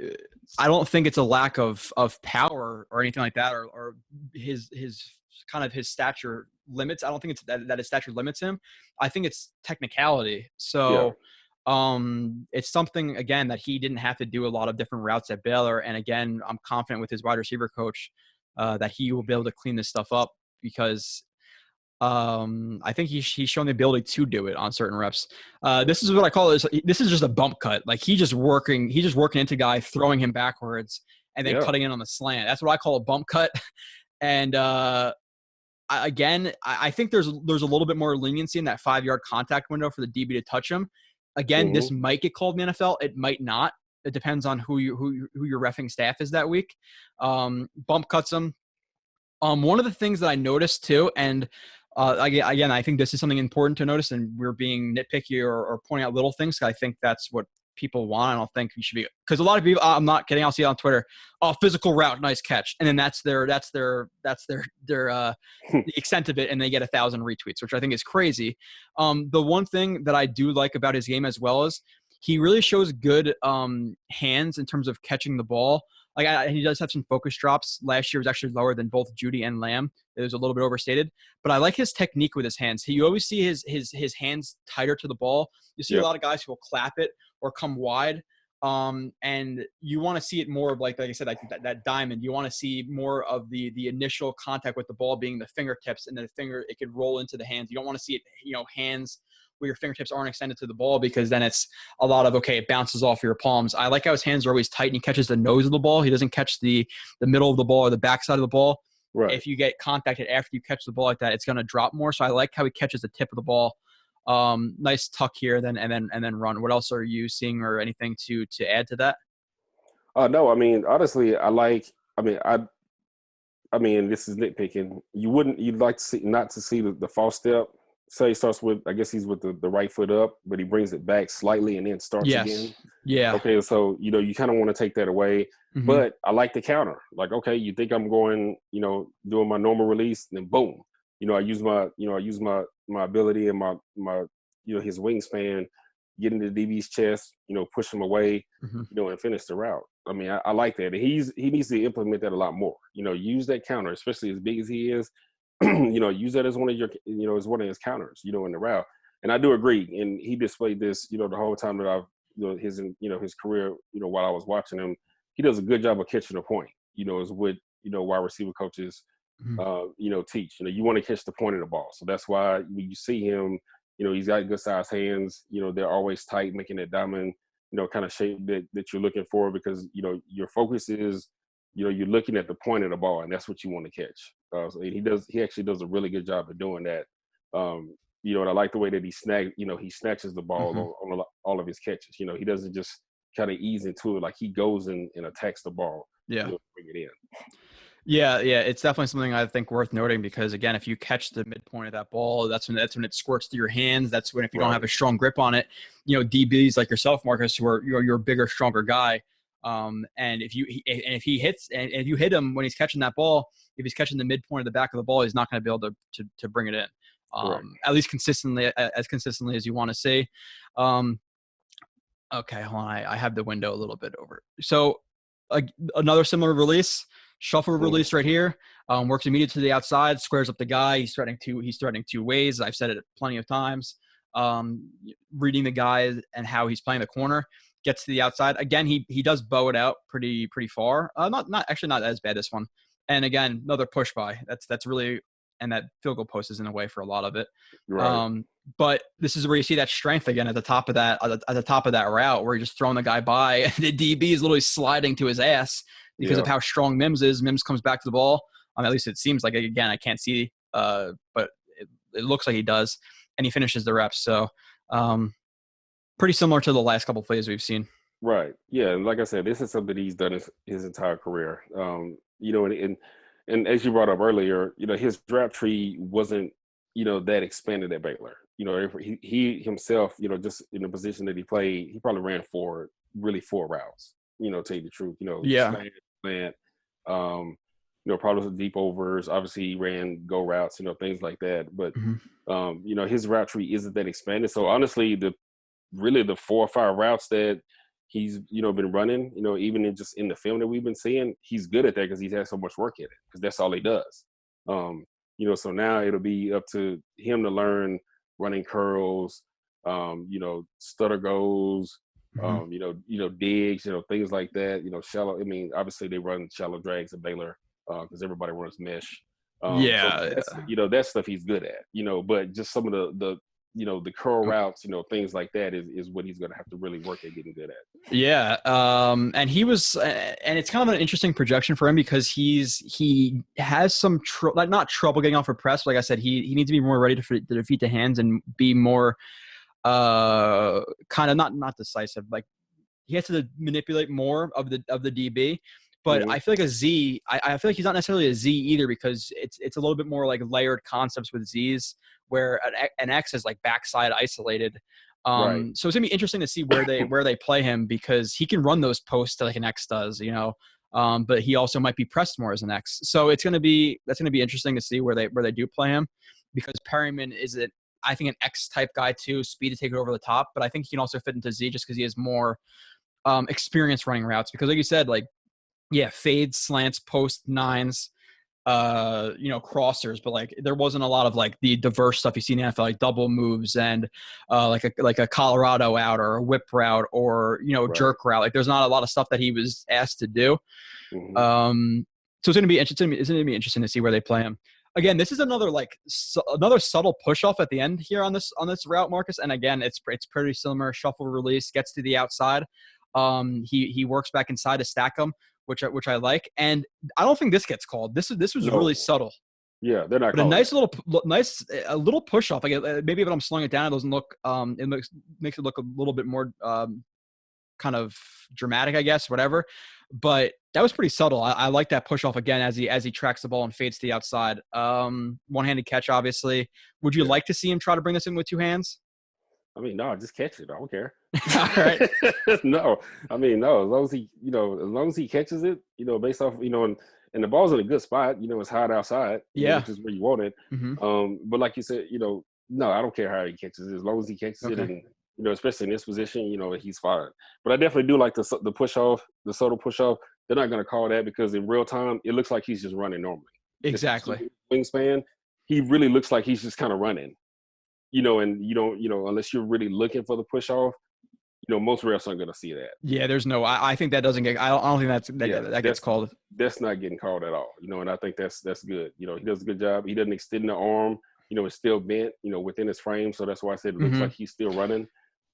don't think it's a lack of power or anything like that, or his kind of his stature limits. I don't think it's that his stature limits him. I think it's technicality. So it's something, again, that he didn't have to do a lot of different routes at Baylor. And again, I'm confident with his wide receiver coach that he will be able to clean this stuff up, because I think he's shown the ability to do it on certain reps. This is what I call it. This is just a bump cut. Like he's just working into guy, throwing him backwards, and then cutting in on the slant. That's what I call a bump cut. And I think there's a little bit more leniency in that 5-yard contact window for the DB to touch him. Again, this might get called in the NFL. It might not. It depends on who your reffing staff is that week. Bump cuts him. One of the things that I noticed too, and again, I think this is something important to notice, and we're being nitpicky or pointing out little things. I think that's what people want. I don't think you should be, because a lot of people, I'm not kidding, I'll see it on Twitter. Oh, physical route, nice catch, and then that's their the extent of it, and they get 1,000 retweets, which I think is crazy. The one thing that I do like about his game as well is he really shows good hands in terms of catching the ball. He does have some focus drops. Last year was actually lower than both Judy and Lamb. It was a little bit overstated, but I like his technique with his hands. You always see his hands tighter to the ball. You see a lot of guys who will clap it or come wide, and you want to see it more of like I said, like that diamond. You want to see more of the initial contact with the ball being the fingertips, and then it could roll into the hands. You don't want to see it, hands where your fingertips aren't extended to the ball, because then it's a lot of, it bounces off your palms. I like how his hands are always tight and he catches the nose of the ball. He doesn't catch the middle of the ball or the backside of the ball. Right. If you get contacted after you catch the ball like that, it's going to drop more. So I like how he catches the tip of the ball. Nice tuck here, and then run. What else are you seeing or anything to add to that? No, I mean, honestly, I mean, this is nitpicking. You'd like to see not to see the false step. Say he starts with, I guess he's with the right foot up, but he brings it back slightly and then starts Yes. again. Yeah. Okay, so you kind of want to take that away, but I like the counter. Like, okay, you think I'm going, doing my normal release, then boom, I use my ability and my his wingspan, get into the DB's chest, push him away, and finish the route. I mean, I like that. And he needs to implement that a lot more. Use that counter, especially as big as he is. Use that as one of your, as one of his counters, in the route. And I do agree. And he displayed this, the whole time that I've, his career, while I was watching him, he does a good job of catching the point, is what, wide receiver coaches, teach. You want to catch the point of the ball. So that's why when you see him, he's got good sized hands, they're always tight, making that diamond, kind of shape that you're looking for, because, your focus is, you're looking at the point of the ball, and that's what you want to catch. So he actually does a really good job of doing that. And I like the way that he snatches the ball on all of his catches. He doesn't just kind of ease into it. Like, he goes and attacks the ball. Yeah. Bring it in. Yeah. It's definitely something I think worth noting, because again, if you catch the midpoint of that ball, that's when it squirts through your hands. That's when, if you don't have a strong grip on it, DBs like yourself, Marcus, who are you're a bigger, stronger guy. And if you hit him when he's catching that ball, if he's catching the midpoint of the back of the ball, he's not going to be able to bring it in. At least as consistently as you want to see. Okay, hold on. I have the window a little bit over. So another similar release, shuffle release right here. Works immediately to the outside, squares up the guy. He's threatening two ways. I've said it plenty of times. Reading the guy and how he's playing the corner. Gets to the outside. Again, he does bow it out pretty far. Not as bad, this one. And again, another push by. That's really, and that field goal post is in the way for a lot of it. Right. But this is where you see that strength again at the top of that route, where you're just throwing the guy by, and the DB is literally sliding to his ass because of how strong Mims is. Mims comes back to the ball. At least it seems like it. Again, I can't see, but it looks like he does, and he finishes the reps. So pretty similar to the last couple plays we've seen. Right. Yeah. And like I said, this is something he's done his entire career. And as you brought up earlier, his draft tree wasn't, that expanded at Baylor. If he himself, just in the position that he played, he probably ran four routes, to tell you the truth, slant, probably some deep overs. Obviously he ran go routes, things like that. But, his route tree isn't that expanded. So honestly, the 4 or 5 routes that he's been running, even in the film that we've been seeing, he's good at that because he's had so much work in it, because that's all he does. So now it'll be up to him to learn running curls, stutter goes, digs, things like that, shallow. I mean, obviously they run shallow drags at Baylor because everybody runs mesh. So that stuff he's good at, but just some of the curl routes, things like that is what he's going to have to really work at getting good at. Yeah. And he was, and it's kind of an interesting projection for him, because he has some not trouble getting off a press. Like I said, he needs to be more ready to defeat the hands and be more kind of not decisive. Like, he has to manipulate more of the DB. But I feel like a Z, I feel like he's not necessarily a Z either, because it's a little bit more like layered concepts with Zs, where an X is like backside isolated. So it's gonna be interesting to see where they play him, because he can run those posts like an X does, but he also might be pressed more as an X. So that's gonna be interesting to see where they do play him, because Perryman is I think an X type guy too, speed to take it over the top, but I think he can also fit into Z just because he has more experience running routes. Because like you said, like, fades, slants, post, nines, crossers, but like there wasn't a lot of like the diverse stuff you see in the NFL, like double moves and like a Colorado out or a whip route or jerk route. Like, there's not a lot of stuff that he was asked to do. So it's gonna be interesting to see where they play him. Again, this is another subtle push off at the end here on this route, Marcus. And again, it's pretty similar. Shuffle release, gets to the outside. He works back inside to stack them, which I like. And I don't think this gets called. This was really subtle. Yeah, they're not. But a little push off. Like, maybe if I'm slowing it down, it doesn't look. Makes it look a little bit more kind of dramatic, I guess, whatever. But that was pretty subtle. I like that push off again as he tracks the ball and fades to the outside. One-handed catch, obviously. Would you like to see him try to bring this in with two hands? I mean, no, just catch it. I don't care. All right. No, I mean, no. As long as he catches it, based off, and the ball's in a good spot. It's hot outside. Which is where you want it. Mm-hmm. But like you said, no, I don't care how he catches it. As long as he catches it, and especially in this position, he's fine. But I definitely do like the push off, the subtle push off. They're not going to call that because in real time, it looks like he's just running normally. Exactly. Wingspan, he really looks like he's just kind of running. And you don't, unless you're really looking for the push off, most refs aren't going to see that. Yeah, there's no. I think that doesn't get. I don't think that gets called. That's not getting called at all. And I think that's good. He does a good job. He doesn't extend the arm. It's still bent. Within his frame. So that's why I said it looks like he's still running.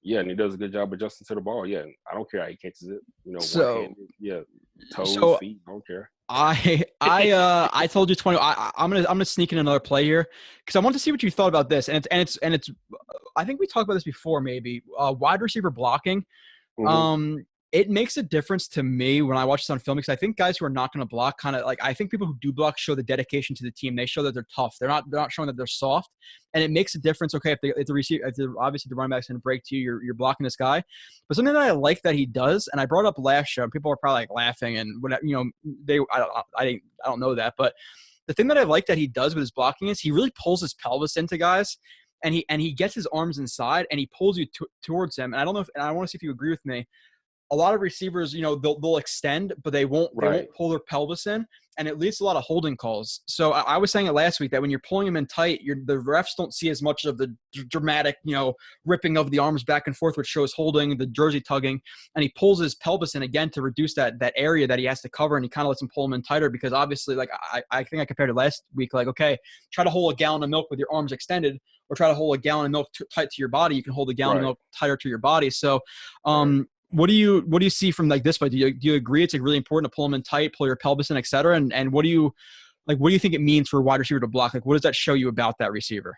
Yeah, and he does a good job adjusting to the ball. Yeah, and I don't care how he catches it. So toes, feet. I don't care. I told you 20. I'm gonna sneak in another play here because I want to see what you thought about this. And it's. I think we talked about this before. Maybe wide receiver blocking. Mm-hmm. It makes a difference to me when I watch this on film because I think guys who are not going to block I think people who do block show the dedication to the team. They show that they're tough. They're not showing that they're soft, and it makes a difference. Okay, if obviously the running back's going to break to you, you're blocking this guy. But something that I like that he does, and I brought up last show, people are probably laughing and whatever. I don't know that, but the thing that I like that he does with his blocking is he really pulls his pelvis into guys, and he gets his arms inside and he pulls you towards him. And I don't know and I want to see if you agree with me. A lot of receivers, they'll extend, but they won't pull their pelvis in, and it leads to a lot of holding calls. So I was saying it last week that when you're pulling them in tight, the refs don't see as much of the dramatic, ripping of the arms back and forth, which shows holding, the jersey tugging, and he pulls his pelvis in again to reduce that area that he has to cover, and he kind of lets him pull him in tighter because obviously, I think I compared it last week, okay, try to hold a gallon of milk with your arms extended, or try to hold a gallon of milk tight to your body. You can hold a gallon of milk tighter to your body. So, what do you see from this play? Do you agree it's really important to pull them in tight, pull your pelvis in, et cetera? And what do you think it means for a wide receiver to block? What does that show you about that receiver?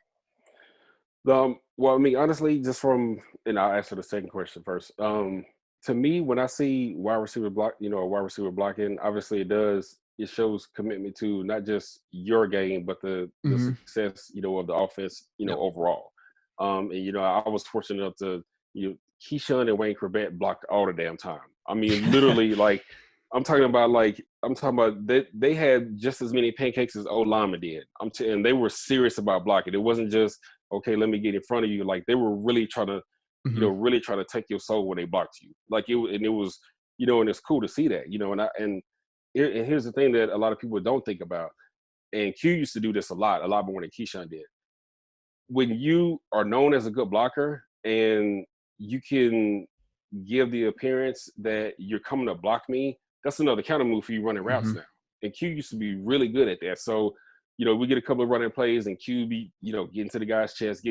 Well, I mean, honestly, just and I'll answer the second question first. To me, when I see wide receiver block, a wide receiver blocking, obviously it shows commitment to not just your game, but the success, of the offense, overall. And I was fortunate enough to, Keyshawn and Wayne Corbett blocked all the damn time. I mean, literally, I'm talking about they had just as many pancakes as old linemen did. And they were serious about blocking. It wasn't just, okay, let me get in front of you. They were really trying to, really trying to take your soul when they blocked you. It was, and it's cool to see that, and here's the thing that a lot of people don't think about. And Q used to do this a lot more than Keyshawn did. When you are known as a good blocker and you can give the appearance that you're coming to block me, that's another counter move for you running routes now. And Q used to be really good at that. So, we get a couple of running plays and Q be, getting to the guy's chest,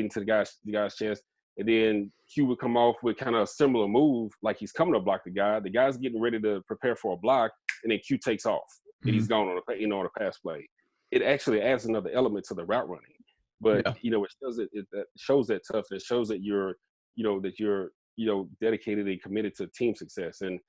and then Q would come off with kind of a similar move, like he's coming to block the guy. The guy's getting ready to prepare for a block, and then Q takes off, and he's gone on a pass play. It actually adds another element to the route running. But it shows that toughness. It shows that you're dedicated and committed to team success. And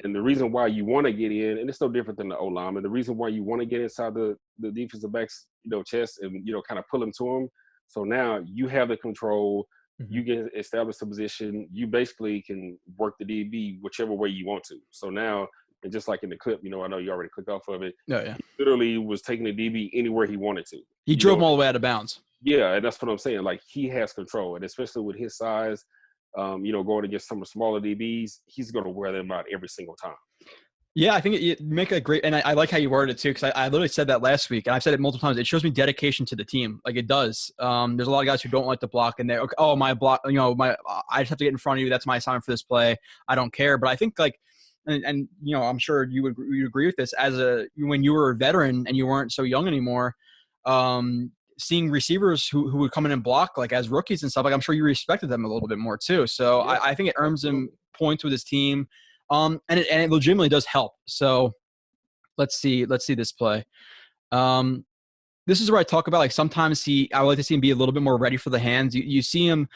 the reason why you want to get in, and it's no different than the O-lineman, the reason why you want to get inside the defensive back's chest and kind of pull them to them. So now you have the control. You can establish the position. You basically can work the DB whichever way you want to. So now, and just like in the clip, I know you already clicked off of it. Yeah. He literally was taking the DB anywhere he wanted to. He drove him all the way out of bounds. Yeah, and that's what I'm saying. He has control, and especially with his size, going against some of the smaller DBs, he's going to wear them out every single time. Yeah, I think you make a great – and I like how you worded it too, because I literally said that last week, and I've said it multiple times. It shows me dedication to the team. It does. There's a lot of guys who don't like to block, and they're, my block, I just have to get in front of you. That's my assignment for this play. I don't care. But I think, and I'm sure you agree with this, when you were a veteran and you weren't so young anymore, seeing receivers who would come in and block as rookies and stuff, I'm sure you respected them a little bit more too. So yeah. I think it earns him points with his team. And it legitimately does help. So let's see this play. This is where I talk about sometimes I would like to see him be a little bit more ready for the hands. You see him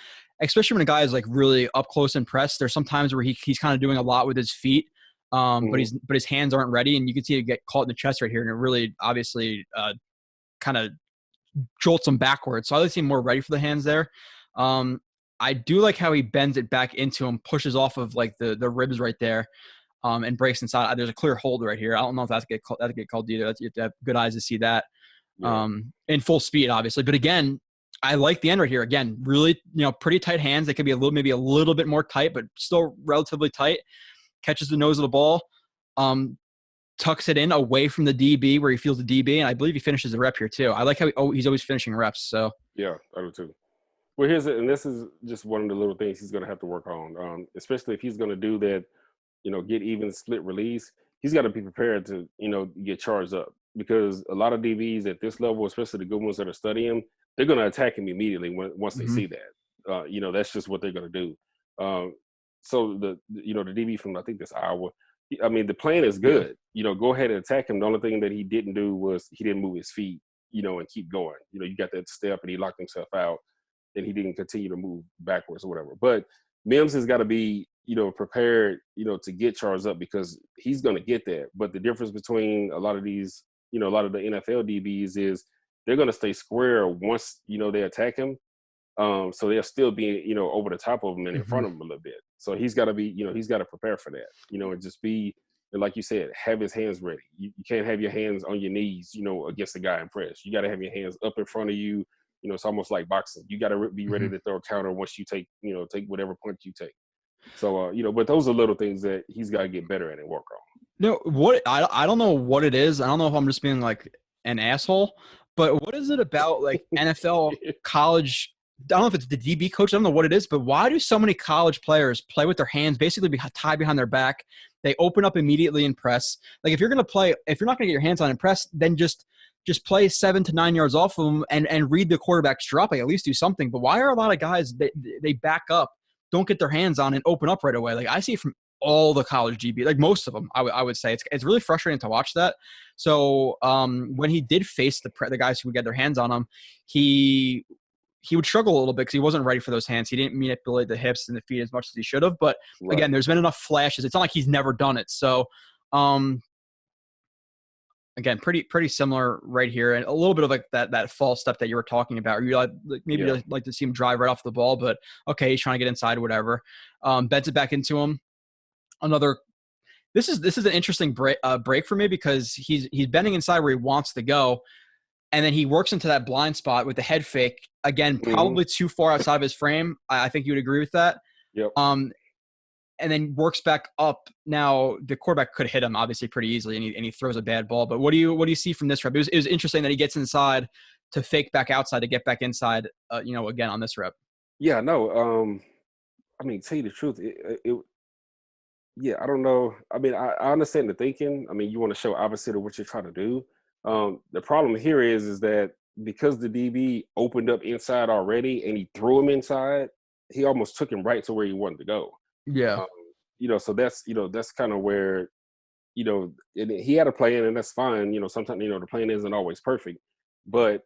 especially when a guy is like really up close and pressed. There's some times where he's kind of doing a lot with his feet, but his hands aren't ready, and you can see it get caught in the chest right here, and it really obviously kind of jolts him backwards. So I like to see him more ready for the hands there. I do like how he bends it back into him, pushes off of like the ribs right there, and breaks inside. There's a clear hold right here. I don't know if that'd get called either. You have to have good eyes to see that. Yeah. In full speed, obviously. But again, I like the end right here. Again, really, pretty tight hands. They could be maybe a little bit more tight, but still relatively tight. Catches the nose of the ball, tucks it in away from the DB where he feels the DB, and I believe he finishes the rep here too. I like how he's always finishing reps. So yeah, I do too. Well, and this is just one of the little things he's going to have to work on, especially if he's going to do that, get even split release. He's got to be prepared to, get charged up, because a lot of DBs at this level, especially the good ones that are studying, they're going to attack him immediately once they see that. That's just what they're going to do. So the DB from, I think that's Iowa. I mean, the plan is good. Go ahead and attack him. The only thing that he didn't do was he didn't move his feet, and keep going. You got that step and he locked himself out, and he didn't continue to move backwards or whatever. But Mims has got to be, prepared, to get charged up, because he's going to get that. But the difference between a lot of these, a lot of the NFL DBs is they're going to stay square once, they attack him. So they'll still be, over the top of him and in front of him a little bit. So he's got to be, he's got to prepare for that, and just be, like you said, have his hands ready. You can't have your hands on your knees, against the guy in press. You got to have your hands up in front of you. It's almost like boxing. You got to be ready to throw a counter once you take whatever punch you take. So, but those are little things that he's got to get better at and work on. No, I don't know what it is. I don't know if I'm just being like an asshole, but what is it about like NFL, college? I don't know if it's the DB coach. I don't know what it is, but why do so many college players play with their hands basically tied behind their back? They open up immediately in press. Like if you're not going to get your hands on in press, then just play 7 to 9 yards off of them and read the quarterback's drop. Like at least do something. But why are a lot of guys they back up, don't get their hands on, and open up right away? Like I see it from all the college DB, like most of them. I would say it's really frustrating to watch that. So when he did face the guys who would get their hands on him, he would struggle a little bit because he wasn't ready for those hands. He didn't manipulate the hips and the feet as much as he should have. But again, there's been enough flashes. It's not like he's never done it. So, again, pretty similar right here, and a little bit of like that false step that you were talking about. You like to see him drive right off the ball, but okay, he's trying to get inside, whatever. Bends it back into him. This is an interesting break for me, because he's bending inside where he wants to go. And then he works into that blind spot with the head fake. Again, probably too far outside of his frame. I think you would agree with that. Yep. And then works back up. Now, the quarterback could hit him, obviously, pretty easily, and he throws a bad ball. But what do you see from this rep? It was interesting that he gets inside to fake back outside to get back inside, again, on this rep. Yeah, no. I mean, tell you the truth, I don't know. I mean, I understand the thinking. I mean, you want to show opposite of what you're trying to do. The problem here is that because the DB opened up inside already and he threw him inside, he almost took him right to where he wanted to go. Yeah. So that's kind of where, and he had a plan, and that's fine. Sometimes, the plan isn't always perfect, but,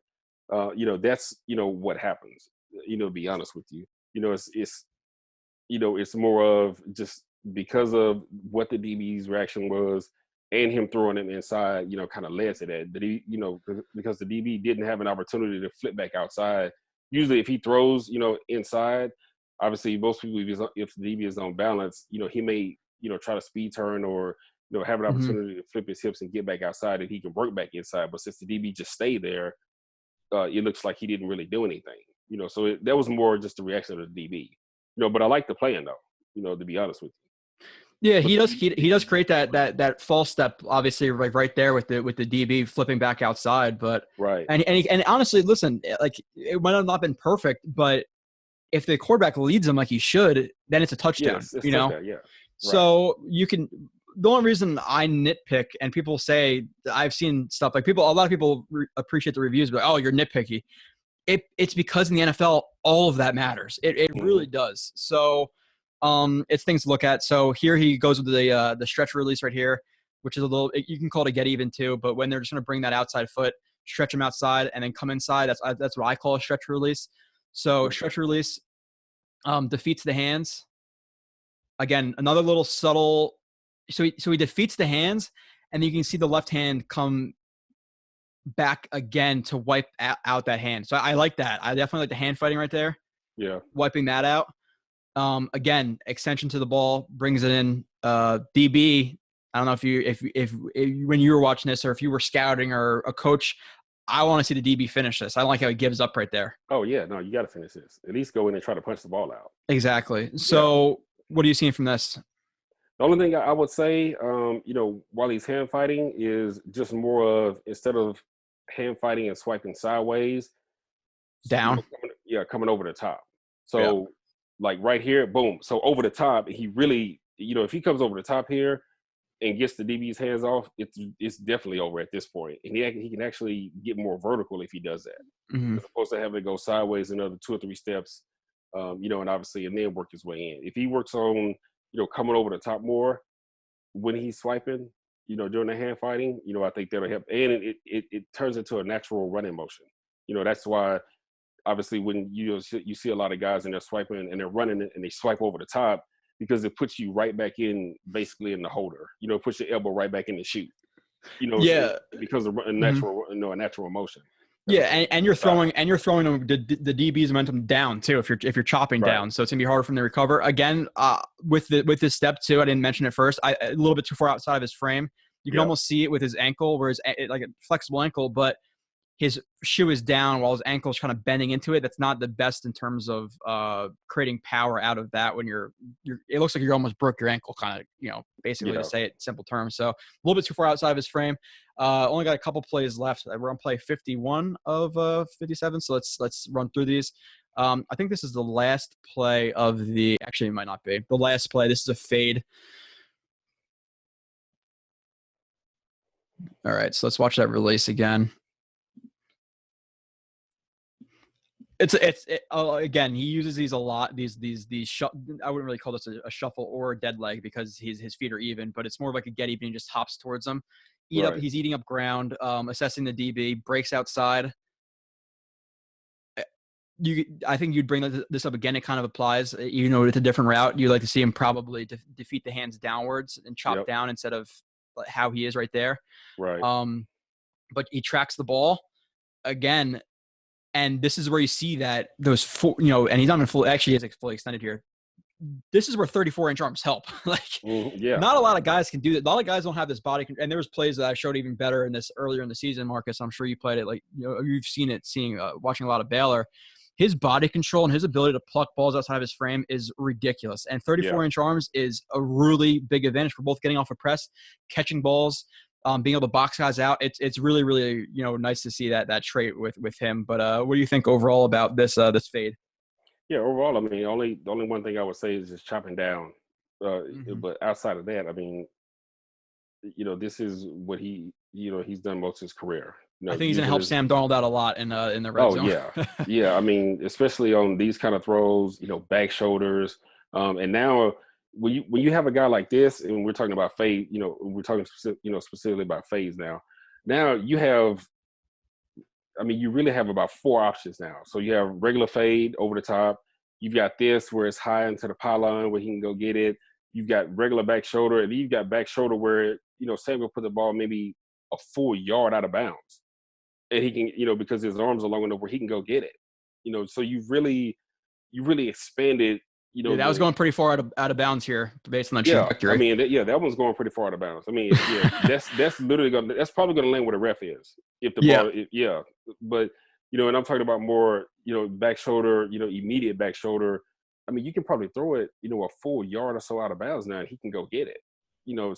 that's, what happens, to be honest with you. It's more of just because of what the DB's reaction was, and him throwing him inside, kind of led to that. Because the DB didn't have an opportunity to flip back outside. Usually if he throws, inside, obviously most people, if the DB is on balance, he may, try to speed turn or, have an opportunity to flip his hips and get back outside, and he can work back inside. But since the DB just stayed there, it looks like he didn't really do anything, so that was more just the reaction of the DB, but I like the plan though, to be honest with you. Yeah, he does create that false step, obviously, like right there with the DB flipping back outside. But right, and honestly, listen, like it might have not been perfect, but if the quarterback leads him like he should, then it's a touchdown. Yes, touchdown, yeah. Right. So you can. The only reason I nitpick, and people say, I've seen stuff like a lot of people appreciate the reviews, but you're nitpicky. It's because in the NFL, all of that matters. It really does. So. It's things to look at. So here he goes with the stretch release right here, which is you can call it a get even too, but when they're just going to bring that outside foot, stretch him outside and then come inside, that's what I call a stretch release. So stretch release, defeats the hands. Again, another little subtle. So he defeats the hands, and you can see the left hand come back again to wipe out that hand. So I like that. I definitely like the hand fighting right there. Yeah. Wiping that out. Again, extension to the ball, brings it in. DB, I don't know if when you were watching this or if you were scouting or a coach, I want to see the DB finish this. I don't like how he gives up right there. Oh, yeah. No, you got to finish this. At least go in and try to punch the ball out. Exactly. So what are you seeing from this? The only thing I would say, while he's hand fighting is just more of, instead of hand fighting and swiping sideways, Down. Coming over the top. So like right here, boom. So over the top, he really, if he comes over the top here and gets the DB's hands off, it's definitely over at this point. And he can actually get more vertical if he does that, as opposed to having to go sideways another 2 or 3 steps, and obviously, and then work his way in. If he works on, coming over the top more when he's swiping, during the hand fighting, I think that'll help. And it turns into a natural running motion. That's why, obviously, when you see a lot of guys and they're swiping and they're running and they swipe over the top, because it puts you right back in, basically in the holder. It puts your elbow right back in the shoot. Because of a natural, a natural motion. Yeah, and you're throwing the DB's momentum down too if you're chopping down, so it's gonna be harder for him to recover. Again, with this step too, I didn't mention it first. A little bit too far outside of his frame. You can almost see it with his ankle, where like a flexible ankle, but his shoe is down while his ankle is kind of bending into it. That's not the best in terms of creating power out of that when you're it looks like you almost broke your ankle, kind of, basically to say it in simple terms. So a little bit too far outside of his frame. Only got a couple plays left. We're on play 51 of 57. So let's run through these. I think this is the last play of actually it might not be the last play. This is a fade. All right. So let's watch that release again. Again, he uses these a lot. These I wouldn't really call this a shuffle or a dead leg because his feet are even, but it's more like a get even. He just hops towards them. He's eating up ground, assessing the DB, breaks outside. I think you'd bring this up again. It kind of applies, even though it's a different route. You'd like to see him probably defeat the hands downwards and chop down instead of how he is right there. Right. But he tracks the ball again. And this is where you see that those four, and he's not even actually is fully extended here. This is where 34-inch arms help. Not a lot of guys can do that. A lot of guys don't have this body. And there was plays that I showed even better in this earlier in the season, Marcus. I'm sure you played it. You've seen it, watching a lot of Baylor. His body control and his ability to pluck balls outside of his frame is ridiculous. And 34-inch arms is a really big advantage for both getting off a press, catching balls, being able to box guys out. It's really, really, nice to see that trait with him. But what do you think overall about this fade? Yeah, overall, I mean, the only one thing I would say is just chopping down. But outside of that, I mean, this is what he's done most of his career. I think he's going to help Sam Darnold out a lot in the red zone. Yeah. I mean, especially on these kind of throws, back shoulders, and now when you have a guy like this, and we're talking about fade, we're talking specifically about fades now. Now you have, I mean, you really have about 4 options now. So you have regular fade over the top. You've got this where it's high into the pylon where he can go get it. You've got regular back shoulder, and then you've got back shoulder where Sam will put the ball maybe a full yard out of bounds, and he can because his arms are long enough where he can go get it. So you really expanded. That was going pretty far out of bounds here based on the trajectory. I mean, that one's going pretty far out of bounds. I mean, that's literally that's probably going to land where the ref is if the ball. But and I'm talking about more back shoulder, immediate back shoulder. I mean, you can probably throw it a full yard or so out of bounds now, and he can go get it.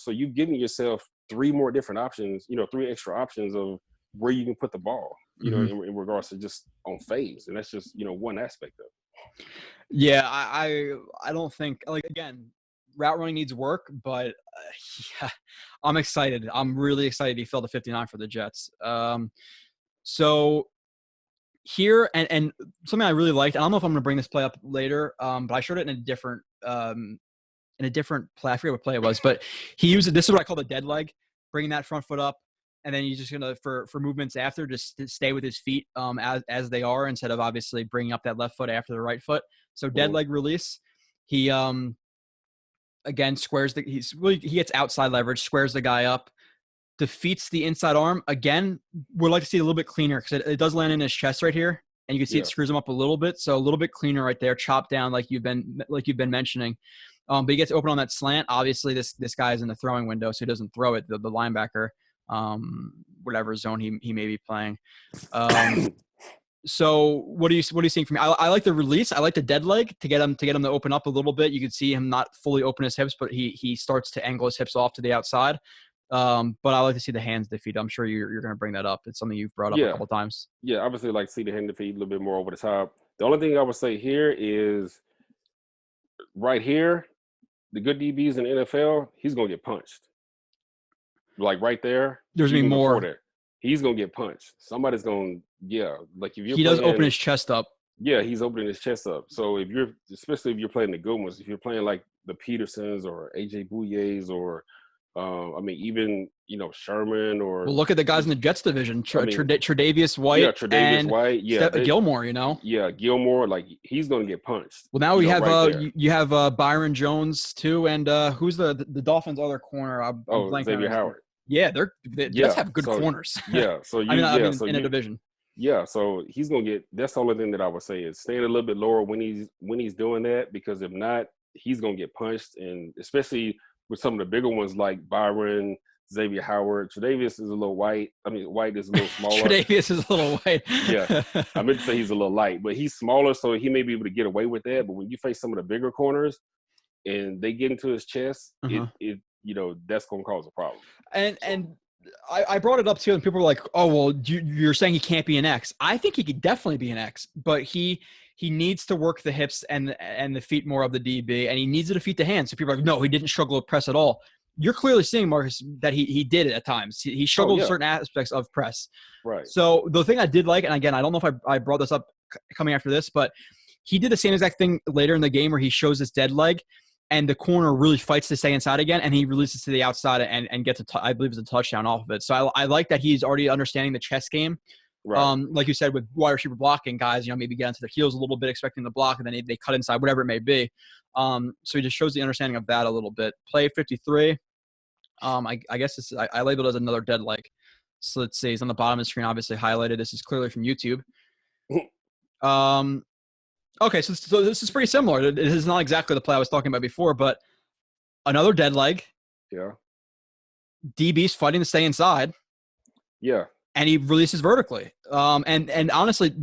So you've given yourself 3 more different options. 3 extra options of where you can put the ball. In regards to just on fades, and that's just one aspect of it. Yeah, I don't think, again, route running needs work, but I'm excited. I'm really excited he fell to 59 for the Jets. So here, and something I really liked, I don't know if I'm going to bring this play up later, but I showed it in a different play. I forget what play it was, but he used it. This is what I call the dead leg, bringing that front foot up. And then he's just going to, for movements after, just stay with his feet as they are instead of obviously bringing up that left foot after the right foot. So dead leg release. He again squares he gets outside leverage, squares the guy up, defeats the inside arm. Again, we'd like to see it a little bit cleaner because it does land in his chest right here, and you can see it screws him up a little bit. So a little bit cleaner right there, chopped down like you've been mentioning. But he gets open on that slant. Obviously, this guy is in the throwing window, so he doesn't throw it. The linebacker, whatever zone he may be playing. So what are you seeing from me? I like the release. I like the dead leg to get him to open up a little bit. You can see him not fully open his hips, but he starts to angle his hips off to the outside. But I like to see the hands defeat. I'm sure you're going to bring that up. It's something you've brought up a couple times. Yeah, obviously like to see the hand defeat a little bit more over the top. The only thing I would say here is right here, the good DBs in the NFL, he's going to get punched. Like right there. There's going to be more. There. He's going to get punched. Somebody's going to, like if you're he does open his chest up. Yeah, he's opening his chest up. So especially if you're playing the good ones, if you're playing like the Petersons or AJ Bouyes or, even, Sherman or. Well, look at the guys in the Jets division. Tre'Davious White. Yeah, Tre'Davious White. Yeah. Gilmore, Yeah, Gilmore, like he's going to get punched. Well, now we have you have Byron Jones too, and who's the Dolphins' other corner? Xavier Howard. Yeah, they just have good corners. Yeah, so in a division. Yeah, so he's gonna get. That's the only thing that I would say is staying a little bit lower when he's doing that, because if not, he's gonna get punched, and especially with some of the bigger ones like Byron, Xavier Howard. Tre'Davious is a little white. White is a little smaller. Tre'Davious is a little white. Yeah, I meant to say he's a little light, but he's smaller, so he may be able to get away with that. But when you face some of the bigger corners, and they get into his chest, it that's gonna cause a problem. And I brought it up too, and people were like, "Oh, well, you're saying he can't be an X." I think he could definitely be an X, but he needs to work the hips and the feet more of the DB, and he needs to defeat the hands. So people are like, "No, he didn't struggle with press at all." You're clearly seeing, Marcus, that he did it at times. He struggled with certain aspects of press. Right. So the thing I did like, and again, I don't know if I brought this up coming after this, but he did the same exact thing later in the game where he shows his dead leg, and the corner really fights to stay inside again, and he releases to the outside and gets I believe it's a touchdown off of it. So I like that he's already understanding the chess game. Right. Like you said, with wide receiver blocking, guys, maybe get into their heels a little bit, expecting the block, and then they cut inside, whatever it may be. So he just shows the understanding of that a little bit. Play 53. I guess I labeled it as another dead leg. So let's see. He's on the bottom of the screen, obviously highlighted. This is clearly from YouTube. Okay, so this is pretty similar. It is not exactly the play I was talking about before, but another dead leg. Yeah. DB's fighting to stay inside. Yeah. And he releases vertically. And honestly,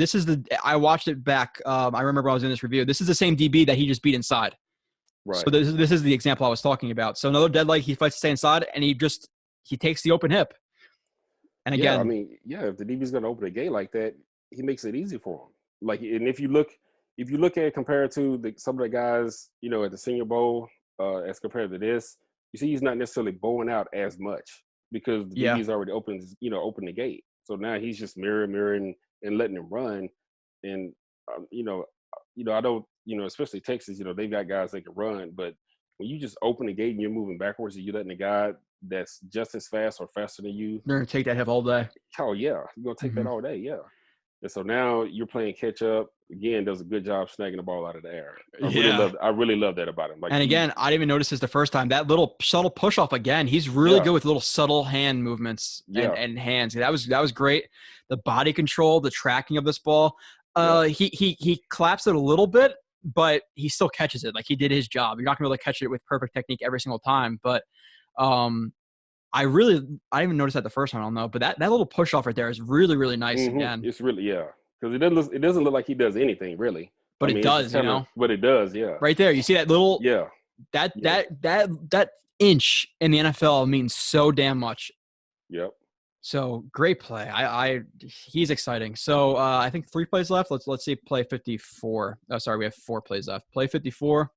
I watched it back. I remember when I was in this review. This is the same DB that he just beat inside. Right. So this is the example I was talking about. So another dead leg, he fights to stay inside, and he takes the open hip. And again, if the DB's going to open a gate like that, he makes it easy for him. Like, and if you look at it compared to some of the guys, at the Senior Bowl, as compared to this, you see he's not necessarily bowing out as much because the DB's already opened the gate. So now he's just mirroring and letting him run. And I don't, especially Texas, they've got guys that can run, but when you just open the gate and you're moving backwards and you're letting a guy that's just as fast or faster than you, they're gonna take that hip all day. Oh yeah, you're gonna take that all day, yeah. And so now you're playing catch up. Again, does a good job snagging the ball out of the air. I really love that about him. Like, and again, I didn't even notice this the first time. That little subtle push off again. He's really good with little subtle hand movements and hands. That was great. The body control, the tracking of this ball. He collapsed it a little bit, but he still catches it. Like, he did his job. You're not gonna be able to catch it with perfect technique every single time, but I didn't even notice that the first time. I don't know, but that little push off right there is really, really nice. Again, it's really because it doesn't look like he does anything really, but it does, But it does, yeah. Right there, you see that little that inch in the NFL means so damn much. Yep. So great play. He's exciting. So I think 3 plays left. Let's see play 54. Oh, sorry, we have 4 plays left. Play 54.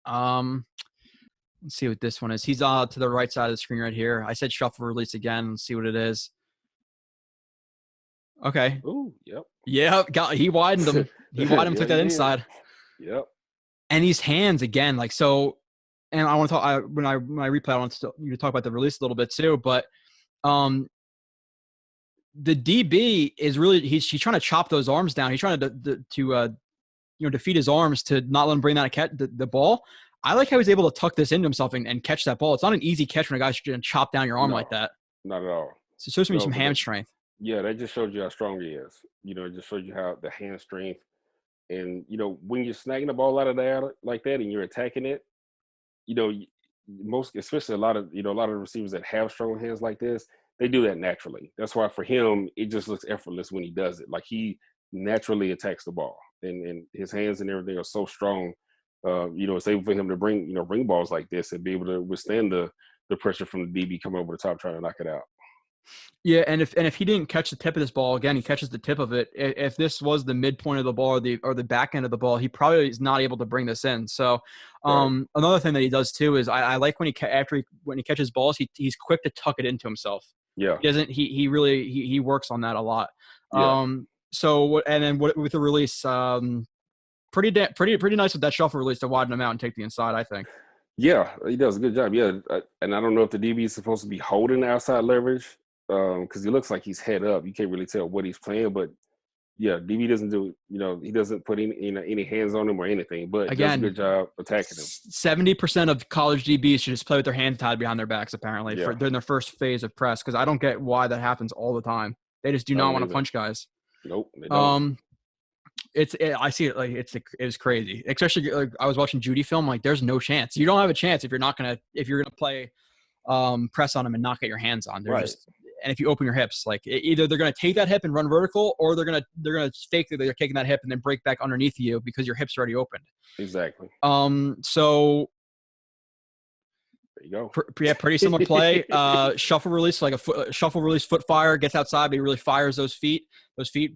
Let's see what this one is. He's to the right side of the screen right here. I said shuffle release again. Let's see what it is. Okay. Ooh, yep. Yep. He widened him. Took that inside. Yep. And these hands again, like so. And I want to talk. When I replay, I want you to talk about the release a little bit too. But the DB is really he's trying to chop those arms down. He's trying to defeat his arms to not let him bring that the ball. I like how he's able to tuck this into himself and catch that ball. It's not an easy catch when a guy's going to chop down your arm No, like that. not at all. So it shows me No, some but hand strength. yeah, that just shows you how strong he is. It just shows you how the hand strength. And when you're snagging the ball out of there like that and you're attacking it, most, especially a lot of the receivers that have strong hands like this, they do that naturally. That's why for him, it just looks effortless when he does it. Like he naturally attacks the ball, and his hands and everything are so strong. It's able for him to bring balls like this and be able to withstand the pressure from the DB coming over the top trying to knock it out. Yeah, and if he didn't catch the tip of this ball, again, he catches the tip of it. If this was the midpoint of the ball or the back end of the ball, he probably is not able to bring this in. So, Right. another thing that he does too is I like when when he catches balls, he's quick to tuck it into himself. Yeah. He doesn't. He really works on that a lot. Yeah. With the release, pretty nice with that shuffle release to widen him out and take the inside, I think. Yeah, he does a good job. Yeah, and I don't know if the DB is supposed to be holding the outside leverage because he looks like he's head up. You can't really tell what he's playing, but yeah, DB doesn't do. He doesn't put any hands on him or anything. But Again, does a good job attacking him. 70% of college DBs should just play with their hands tied behind their backs. Apparently, during their first phase of press, because I don't get why that happens all the time. They just do not want to punch guys. Nope, they don't. I see it like it's crazy. Especially like I was watching Judy film. Like, there's no chance. You don't have a chance if you're gonna play press on him and not get your hands on. They're Right. and if you open your hips, like either they're gonna take that hip and run vertical, or they're gonna fake that they're taking that hip and then break back underneath you because your hips are already opened. Exactly. So there you go. Pretty similar play. Shuffle release, like shuffle release foot fire, gets outside, but he really fires those feet.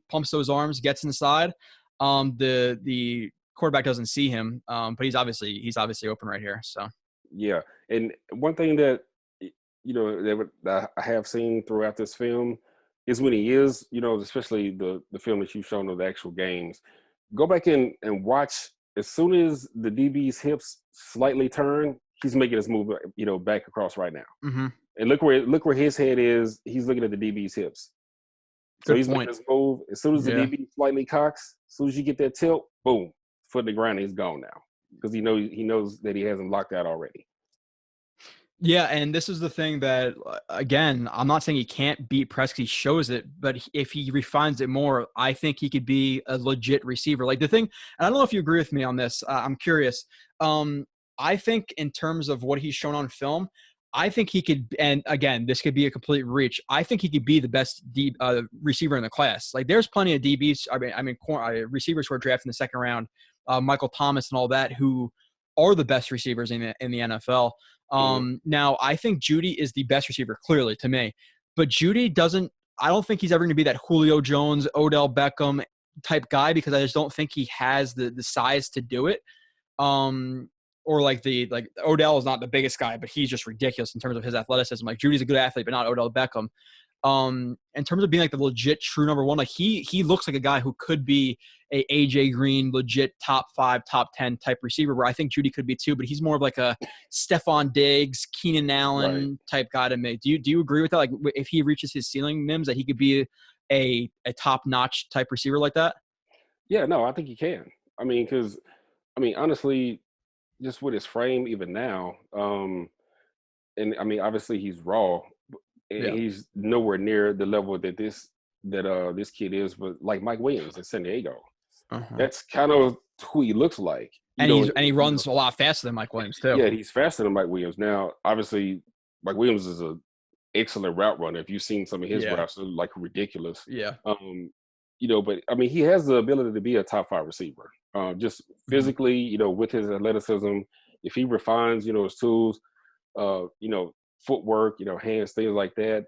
Pumps those arms, gets inside. The quarterback doesn't see him, but he's obviously open right here. So yeah, and one thing that that I have seen throughout this film is when he is, especially the film that you've shown of the actual games, go back and watch. As soon as the DB's hips slightly turn, he's making his move, back across right now. Mm-hmm. And look where his head is. He's looking at the DB's hips. So he's making his move. As soon as the DB slightly cocks, as soon as you get that tilt, boom, foot in the ground, he's gone now because he knows that he has him locked out already. Yeah, and this is the thing that, again, I'm not saying he can't beat press because he shows it, but if he refines it more, I think he could be a legit receiver. Like the thing, and I don't know if you agree with me on this. I'm curious. I think in terms of what he's shown on film, I think he could, and again, this could be a complete reach. I think he could be the best receiver in the class. Like there's plenty of DBs, receivers who are drafted in the second round, Michael Thomas and all that, who are the best receivers in the NFL. Now, I think Judy is the best receiver, clearly, to me. But Judy I don't think he's ever going to be that Julio Jones, Odell Beckham type guy because I just don't think he has the size to do it. Or like Odell is not the biggest guy, but he's just ridiculous in terms of his athleticism. Like Judy's a good athlete, but not Odell Beckham. In terms of being like the legit true number one, like he looks like a guy who could be a AJ Green legit top 5, top 10 type receiver, where I think Judy could be too, but he's more of like a Stephon Diggs, Keenan Allen type guy to me. Do you agree with that? Like if he reaches his ceiling, Mims, that he could be a top notch type receiver like that? Yeah, no, I think he can. Honestly, just with his frame even now, and obviously he's raw. And he's nowhere near the level that this kid is, but like Mike Williams in San Diego. That's kind of who he looks like. And he runs a lot faster than Mike Williams too. Yeah, he's faster than Mike Williams. Now, obviously, Mike Williams is an excellent route runner. If you've seen some of his routes, they're like ridiculous. Yeah. But he has the ability to be a top 5 receiver. Just physically, with his athleticism, if he refines, his tools, footwork, hands, things like that,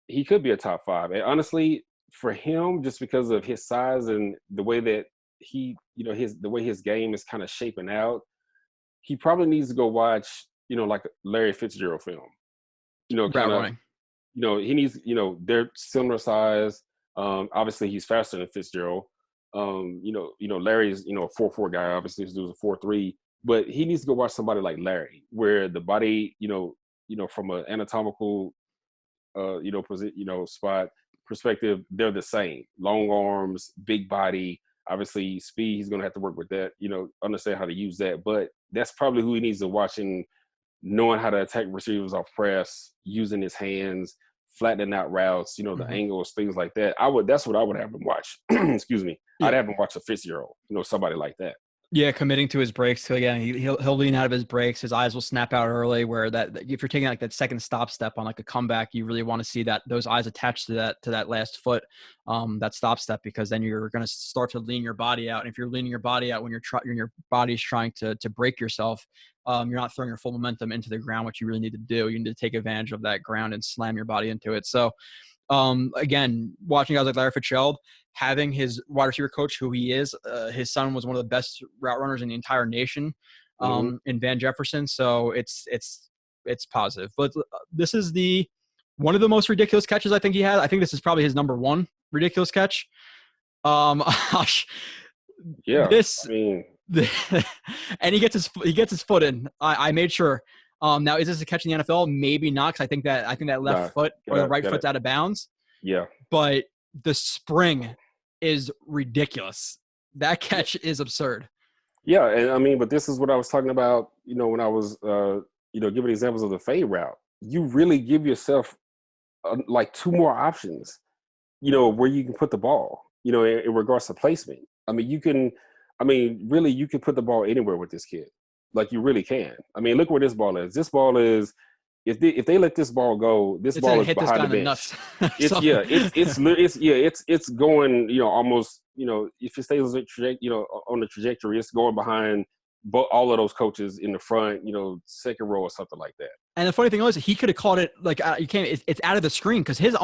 he could be a top 5. And honestly, for him, just because of his size and the way that the way his game is kind of shaping out, he probably needs to go watch, like Larry Fitzgerald film. He needs, they're similar size. Obviously he's faster than Fitzgerald. Larry's, a 4.4 guy, obviously this dude's a 4.3, but he needs to go watch somebody like Larry, where the body, from an anatomical, spot perspective, they're the same. Long arms, big body. Obviously, speed, he's going to have to work with that, understand how to use that. But that's probably who he needs to watch, and knowing how to attack receivers off press, using his hands, flattening out routes, the angles, things like that. That's what I would have him watch. Excuse me. Yeah. I'd have him watch a 50-year-old, somebody like that. Yeah, committing to his breaks. So again, he'll lean out of his breaks. His eyes will snap out early. Where that if you're taking like that second stop step on like a comeback, you really want to see those eyes attached to that last foot, that stop step, because then you're going to start to lean your body out. And if you're leaning your body out when your body's trying to break yourself, you're not throwing your full momentum into the ground, which you really need to do. You need to take advantage of that ground and slam your body into it. So again, watching guys like Larry Fitzgerald, having his wide receiver coach, who he is, his son was one of the best route runners in the entire nation, in Van Jefferson. So it's positive. But this is one of the most ridiculous catches I think he had. I think this is probably his number one ridiculous catch. Yeah. And he gets his foot in. I made sure. Now, is this a catch in the NFL? Maybe not, because I think that left foot or the right foot's out of bounds. Yeah. But the spring is ridiculous. That catch is absurd. Yeah, and but this is what I was talking about, when I was, giving examples of the fade route. You really give yourself like two more options, where you can put the ball, in regards to placement. You can put the ball anywhere with this kid. Like, you really can. Look where this ball is. This ball is, if they let this ball go, this ball is behind the bench. It's going, almost, if it stays on the trajectory, it's going behind all of those coaches in the front, second row or something like that. And the funny thing is, he could have caught it like you can't. It's out of the screen, because his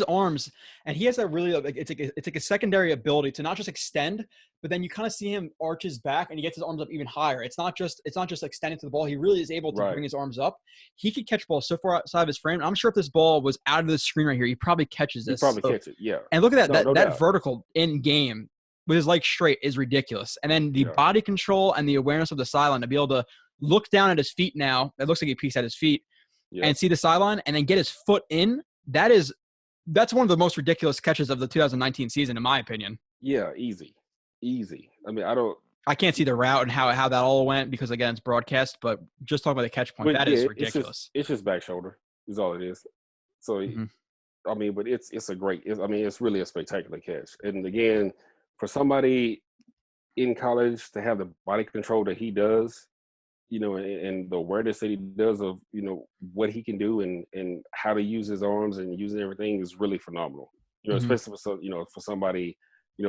arms, and he has that really it's like a secondary ability to not just extend, but then you kind of see him arch his back and he gets his arms up even higher. It's not just extending to the ball. He really is able to bring his arms up. He could catch balls so far outside of his frame. I'm sure if this ball was out of the screen right here, he probably catches this. Catch it, yeah. And look at that vertical in game with his legs straight is ridiculous. And then the body control and the awareness of the sideline to be able to look down at his feet now. It looks like he peeks at his feet and see the sideline and then get his foot in. That's one of the most ridiculous catches of the 2019 season, in my opinion. Yeah, easy. I can't see the route and how that all went, because again, it's broadcast, but just talking about the catch point, that is ridiculous. It's just back shoulder is all it is. So, but it's really a spectacular catch. And again, for somebody in college to have the body control that he does, and the awareness that he does of, what he can do and how to use his arms and using everything is really phenomenal. Especially for somebody,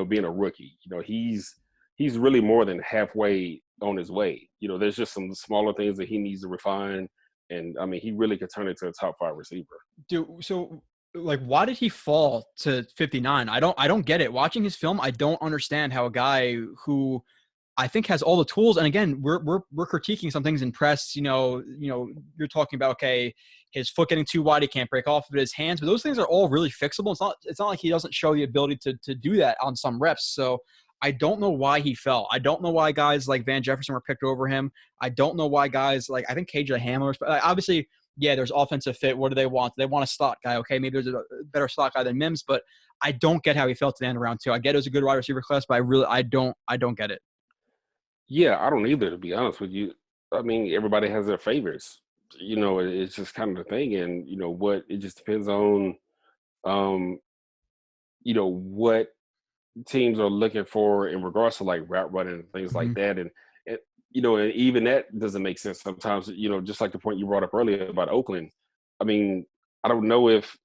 being a rookie, he's really more than halfway on his way. There's just some smaller things that he needs to refine. And he really could turn into a top 5 receiver. Dude, so like, why did he fall to 59? I don't get it. Watching his film, I don't understand how a guy who I think has all the tools, and again, we're critiquing some things in press. You're talking about, okay, his foot getting too wide, he can't break off of his hands, but those things are all really fixable. It's not like he doesn't show the ability to do that on some reps. So I don't know why he fell. I don't know why guys like Van Jefferson were picked over him. I don't know why guys like, I think KJ Hamler, obviously, yeah, there's offensive fit. What do they want? They want a slot guy. Okay, maybe there's a better slot guy than Mims, but I don't get how he fell to the end of round 2. I get it was a good wide receiver class, but I don't get it. Yeah, I don't either, to be honest with you. Everybody has their favorites. It's just kind of the thing. And, it just depends on, what teams are looking for in regards to like route running and things like that. And even that doesn't make sense sometimes, just like the point you brought up earlier about Oakland. I don't know if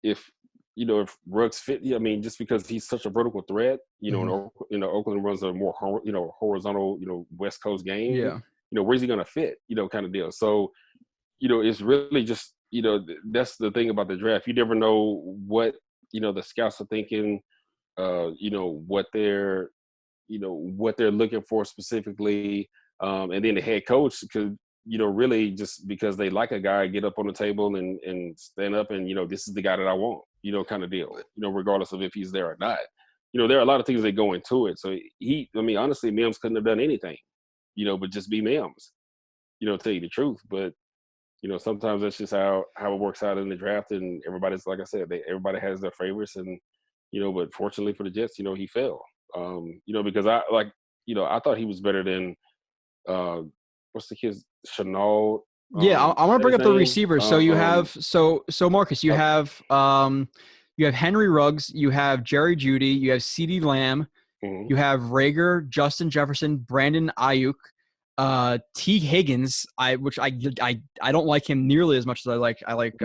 Ruggs fit, just because he's such a vertical threat, Oakland runs a more, horizontal, West Coast game. Yeah. Where's he going to fit, kind of deal. So, it's really just, that's the thing about the draft. You never know what, the scouts are thinking, what they're looking for specifically. And then the head coach could, really just because they like a guy, get up on the table and stand up and, this is the guy that I want, kind of deal, regardless of if he's there or not. There are a lot of things that go into it. So honestly, Mims couldn't have done anything, but just be Mims, tell you the truth. But, sometimes that's just how it works out in the draft. And everybody's, like I said, everybody has their favorites. And, but fortunately for the Jets, he fell. Because I thought he was better than what's the kid's Chenault. Yeah, I want to bring His up the name. receivers. So you have Marcus, you have Henry Ruggs, you have Jerry Jeudy, you have CeeDee Lamb, you have Rager, Justin Jefferson, Brandon Ayuk, T Higgins. I don't like him nearly as much as I like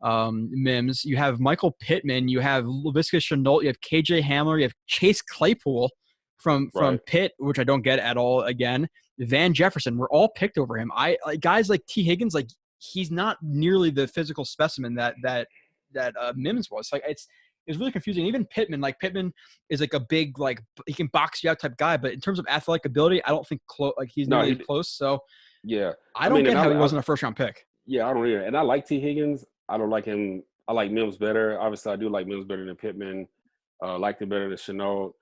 Mims. You have Michael Pittman, you have Laviska Shenault, you have KJ Hamler, you have Chase Claypool from Pitt, which I don't get at all. Again, Van Jefferson, we're all picked over him. I like guys like T Higgins, like he's not nearly the physical specimen that Mims was. Like it's really confusing. Even Pittman is like a big, like he can box you out type guy, but in terms of athletic ability, I don't think he's nearly close. So yeah, I don't get how he wasn't a first round pick. Yeah, I don't either. And I like T Higgins. I don't like him. I like Mims better. Obviously, I do like Mims better than Pittman. Liked him better than Chenault.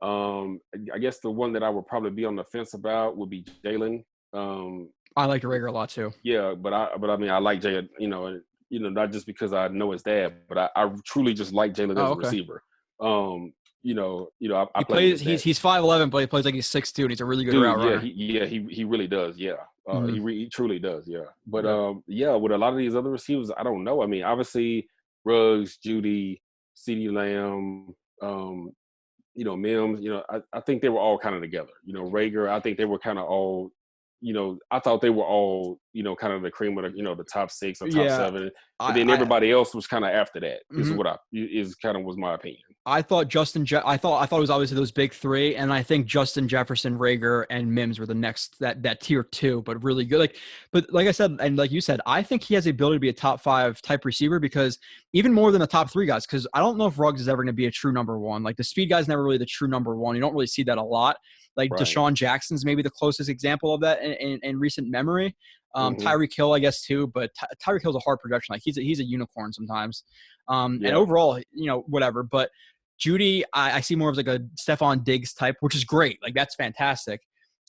I guess the one that I would probably be on the fence about would be Jalen. I like Rager a lot too. Yeah, but I mean I like Jay. Not just because I know his dad, but I truly just like Jalen as a receiver. I play. He's 5'11", but he plays like he's 6'2", and he's a really good route runner. He really does. Yeah, he truly does. Yeah, but with a lot of these other receivers, I don't know. I mean, obviously Ruggs, Jeudy, CeeDee Lamb, Mims. I think they were all kind of together. Rager. I think they were kind of all. I thought they were all, kind of the cream of the, the top 6 or top 7. And then everybody else was kind of after that was my opinion. I thought I thought it was obviously those big 3. And I think Justin Jefferson, Rager, and Mims were the next, that tier 2, but really good. But like I said, and like you said, I think he has the ability to be a top 5 type receiver because even more than the top 3 guys, because I don't know if Ruggs is ever going to be a true number 1. Like the speed guy's never really the true number 1. You don't really see that a lot. Like right. Deshaun Jackson's maybe the closest example of that in recent memory. Tyreek Hill, I guess, too. But Tyreek Hill's a hard projection. Like he's a unicorn sometimes. And overall, whatever. But Jeudy, I see more of like a Stephon Diggs type, which is great. Like that's fantastic.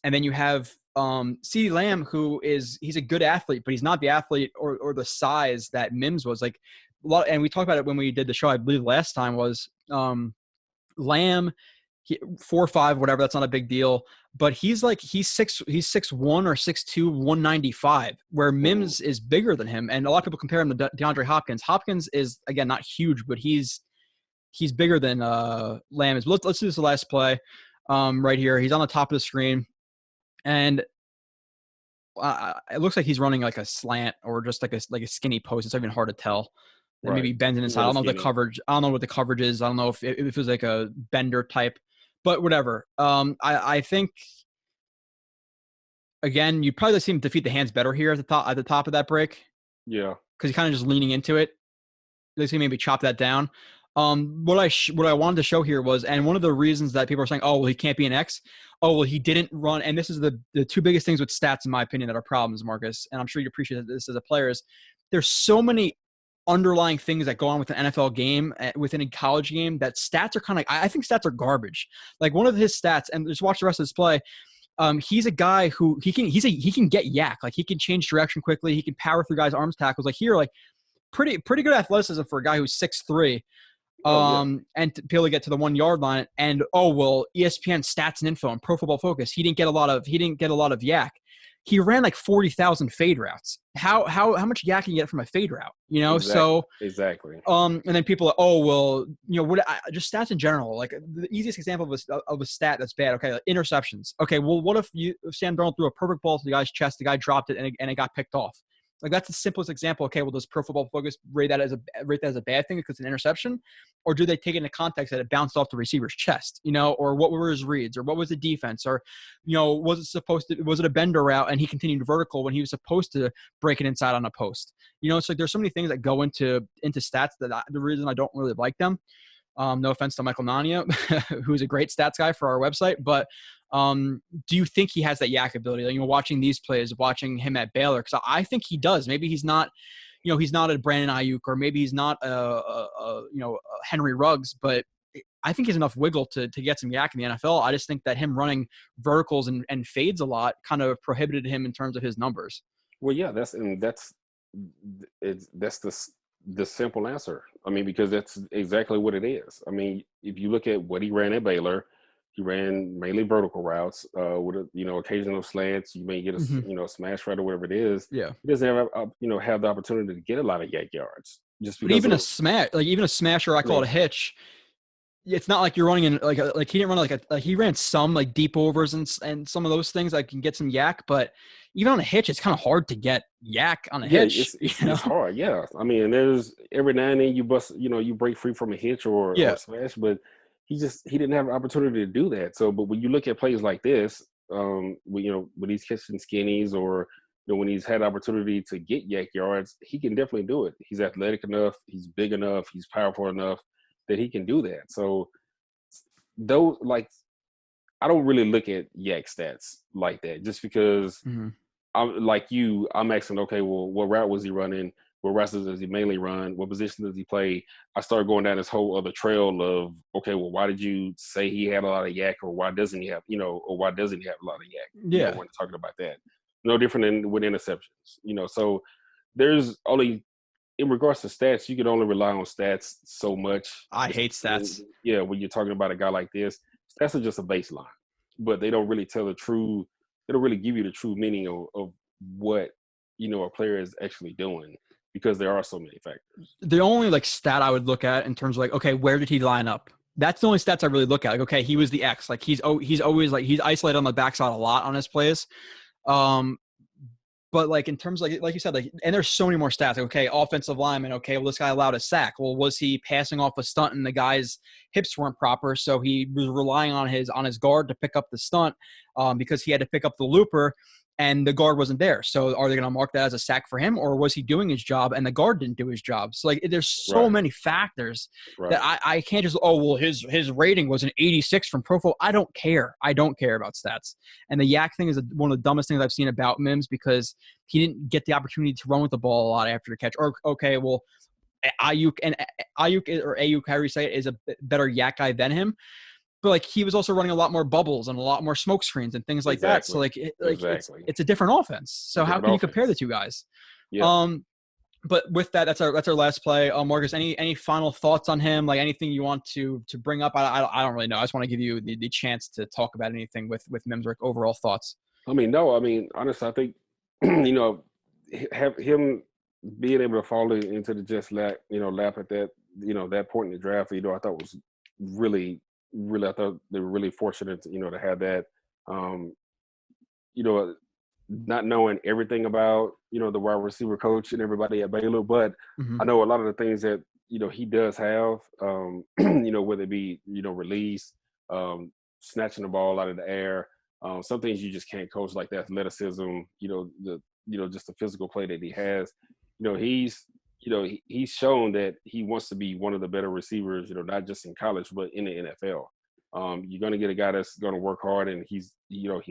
And then you have CeeDee Lamb, he's a good athlete, but he's not the athlete or the size that Mims was. Like and we talked about it when we did the show, I believe last time was Lamb. 4'5", whatever. That's not a big deal. But he's 6'1" or 6'2", 195, where Mims is bigger than him. And a lot of people compare him to DeAndre Hopkins. Hopkins is, again, not huge, but he's bigger than Lamb is. Let's do this last play right here. He's on the top of the screen. And it looks like he's running like a slant or just like a skinny post. It's even hard to tell. Right. Maybe bending inside. I don't know the coverage. I don't know what the coverage is. I don't know if it was like a bender type. But whatever. I think again, you probably see him defeat the hands better here at the top of that break. Yeah, because he's kind of just leaning into it. Let's see, maybe chop that down. What I wanted to show here was, and one of the reasons that people are saying, oh well, he can't be an X. Oh well, he didn't run. And this is the 2 biggest things with stats, in my opinion, that are problems, Marcus. And I'm sure you appreciate this as a player. Is there's so many underlying things that go on with an NFL game, within a college game, that stats are kind of, I think stats are garbage. Like one of his stats, and just watch the rest of this play. He's a guy who he can get yak. Like he can change direction quickly. He can power through guys' arms tackles. Like here, like pretty good athleticism for a guy who's 6'3". And to be able to get to the 1 yard line. And ESPN stats and info and Pro Football Focus, he didn't get a lot of yak. He ran like 40,000 fade routes. How much yak can you get from a fade route? Exactly. And then people are, just stats in general. Like the easiest example of a stat that's bad. Okay, like interceptions. Okay, well, what if Sam Darnold threw a perfect ball to the guy's chest, the guy dropped it, and it got picked off? Like that's the simplest example. Okay, well, does Pro Football Focus rate that as a bad thing because it's an interception, or do they take it into context that it bounced off the receiver's chest, or what were his reads, or what was the defense, or was it a bender route and he continued vertical when he was supposed to break it inside on a post? It's like there's so many things that go into stats that the reason I don't really like them. No offense to Michael Nania, who's a great stats guy for our website, but do you think he has that yak ability? Like, watching these plays, watching him at Baylor, because I think he does. Maybe he's not, he's not a Brandon Ayuk, or maybe he's not a Henry Ruggs, but I think he's enough wiggle to get some yak in the NFL. I just think that him running verticals and fades a lot kind of prohibited him in terms of his numbers. Well, yeah, that's the simple answer. I mean, because that's exactly what it is. I mean, if you look at what he ran at Baylor, He ran mainly vertical routes with occasional slants. You may get Mhm. a smash right or whatever it is. Yeah. He doesn't have have the opportunity to get a lot of yak yards just But because even a of smash, like even a smasher, I call it a hitch. It's not like you're running in like he didn't run like he ran some like deep overs and some of those things that can get some yak, but even on a hitch, it's kind of hard to get yak on a yeah, hitch. it's hard. Yeah, I mean, there's every now and then you bust, you break free from a hitch or Yeah. a smash, but he didn't have an opportunity to do that. So, but when you look at plays like this, when he's catching skinnies or when he's had opportunity to get yak yards, he can definitely do it. He's athletic enough, he's big enough, he's powerful enough that he can do that. So, though, like I don't really look at yak stats like that, just because Mm-hmm. I'm asking, okay, well, what route was he running? What routes does he mainly run? What position does he play? I started going down this whole other trail of, okay, well, why did you say he had a lot of yak, or why doesn't he have, or why doesn't he have a lot of yak? Yeah. When talking about that, no different than with interceptions. So there's only in regards to stats, you can only rely on stats so much. I hate stats. When you're talking about a guy like this, stats are just a baseline, but they don't really tell the true. They don't really give you the true meaning of what a player is actually doing, because there are so many factors. The only like stat I would look at in terms of like, okay, where did he line up? That's the only stats I really look at. Like, okay, he was the X. Like he's always like he's isolated on the backside a lot on his plays. But like in terms of like you said, like, and there's so many more stats. Like, okay, offensive lineman. Okay, well, this guy allowed a sack. Well, was he passing off a stunt and the guy's hips weren't proper, so he was relying on his guard to pick up the stunt because he had to pick up the looper, and the guard wasn't there. So are they going to mark that as a sack for him, or was he doing his job and the guard didn't do his job? So like there's so many factors that I can't just his rating was an 86 from Pro Football. I don't care. I don't care about stats. And the yak thing is one of the dumbest things I've seen about Mims, because he didn't get the opportunity to run with the ball a lot after the catch. Or okay, well, Ayuk or Ayuk, however you say it, is a better yak guy than him. But like he was also running a lot more bubbles and a lot more smoke screens and things like that. So like it's a different offense. So how can you compare the two guys? Yeah. But with that, that's our last play. Marcus, any final thoughts on him? Like anything you want to bring up? I don't really know. I just want to give you the chance to talk about anything with Mims, or overall thoughts. Honestly, I think have him being able to fall into the Jets lap at that that point in the draft. I thought was really I thought they were really fortunate to have that. Not knowing everything about the wide receiver coach and everybody at Baylor, but I know a lot of the things that he does have. Whether it be release, snatching the ball out of the air. Some things you just can't coach, like the athleticism. Just the physical play that he has. He's shown that he wants to be one of the better receivers. Not just in college, but in the NFL. You're going to get a guy that's going to work hard, and he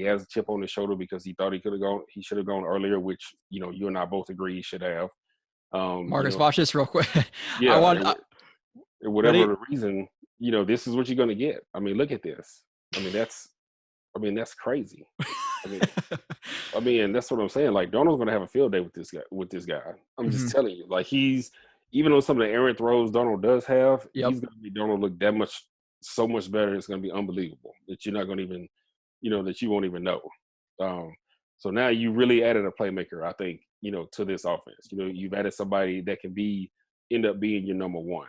has a chip on his shoulder because he thought he should have gone earlier, which you and I both agree he should have. Marcus, watch this real quick. Yeah, whatever the reason, this is what you're going to get. I mean, look at this. That's crazy. That's what I'm saying. Like, Donald's going to have a field day with this guy. I'm just telling you. Like, even on some of the errant throws Donald does have, he's going to make Donald look so much better. It's going to be unbelievable that you're not going to even, that you won't even know. So now you really added a playmaker, I think, to this offense. You've added somebody that can end up being your number one.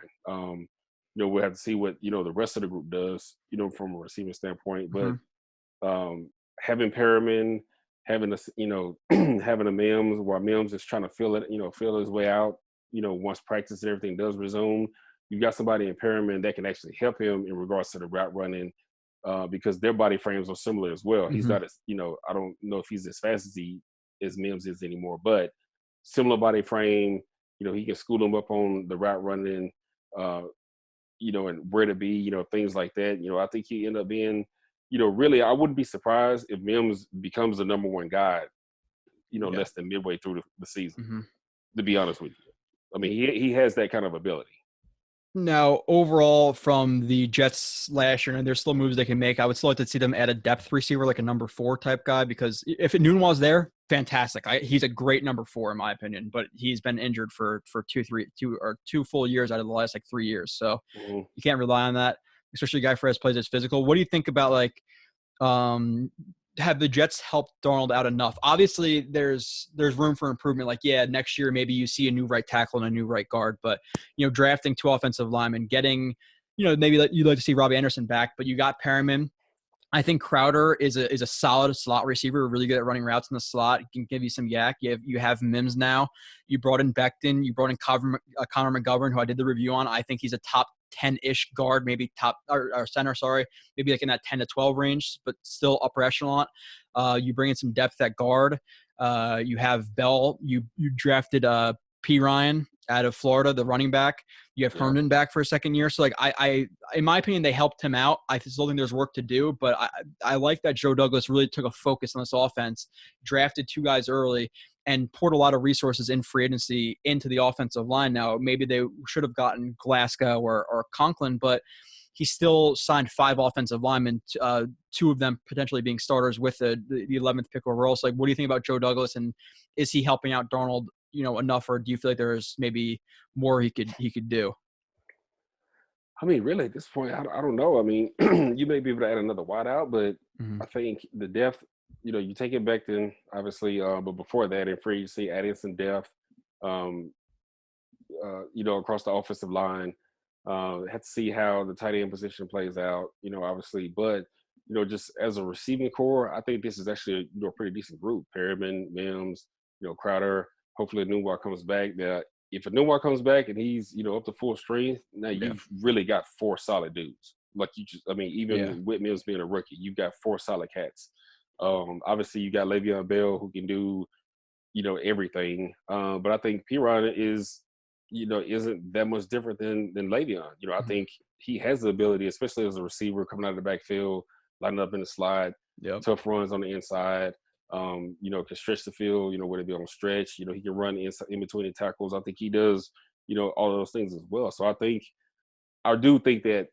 We'll have to see what, the rest of the group does, from a receiving standpoint. But having Perriman, having having a Mims, while Mims is trying to feel his way out, once practice and everything does resume, you've got somebody in Perriman that can actually help him in regards to the route running, because their body frames are similar as well. He's not as, I don't know if he's as fast as Mims is anymore, but similar body frame. He can school him up on the route running, and where to be, things like that. I think he end up being, really, I wouldn't be surprised if Mims becomes the number one guy, less than midway through the season, to be honest with you. I mean, he has that kind of ability. Now, overall, from the Jets last year, and there's still moves they can make, I would still like to see them add a depth receiver, like a number 4 type guy, because if Nunwa's there, fantastic. He's a great number 4 in my opinion, but he's been injured for 2 full years out of the last 3 years, so you can't rely on that. especially a guy Perez plays as physical. What do you think about like have the Jets helped Darnold out enough? Obviously, there's room for improvement. Like, yeah, next year maybe you see a new right tackle and a new right guard, but drafting 2 offensive linemen, getting maybe you'd like to see Robbie Anderson back, but you got Perriman. I think Crowder is a solid slot receiver, really good at running routes in the slot. He can give you some yak. You have Mims now. You brought in Becton. You brought in Connor McGovern, who I did the review on. I think he's a top 10-ish guard, maybe top or center, sorry, maybe like in that 10 to 12 range, but still upper echelon. You bring in some depth at guard. You have Bell. You drafted P. Ryan out of Florida, the running back. You have Herndon back for a second year. So, like, I in my opinion, they helped him out. I still think there's work to do, but I like that Joe Douglas really took a focus on this offense, drafted 2 guys early, and poured a lot of resources in free agency into the offensive line. Now, maybe they should have gotten Glasgow or Conklin, but he still signed 5 offensive linemen, 2 of them potentially being starters with the 11th pick overall. So, like, what do you think about Joe Douglas, and is he helping out Darnold, enough, or do you feel like there's maybe more he could do? I mean, really, at this point, I don't know. I mean, you may be able to add another wideout, but I think the depth, you take it back then, obviously, but before that, in free agency, adding some depth, across the offensive line. Have to see how the tight end position plays out, obviously. But, just as a receiving core, I think this is actually a pretty decent group. Perriman, Mims, Crowder. Hopefully, Nunwa comes back. If a Nunwa comes back and he's, up to full strength, now you've really got 4 solid dudes. Like even with Mims being a rookie, you've got 4 solid cats. Obviously, you got Le'Veon Bell who can do, everything. But I think Piron isn't that much different than Le'Veon. I think he has the ability, especially as a receiver coming out of the backfield, lining up in the slide, tough runs on the inside. Can stretch the field, whether it be on stretch, he can run in between the tackles. I think he does, all of those things as well. So I do think that,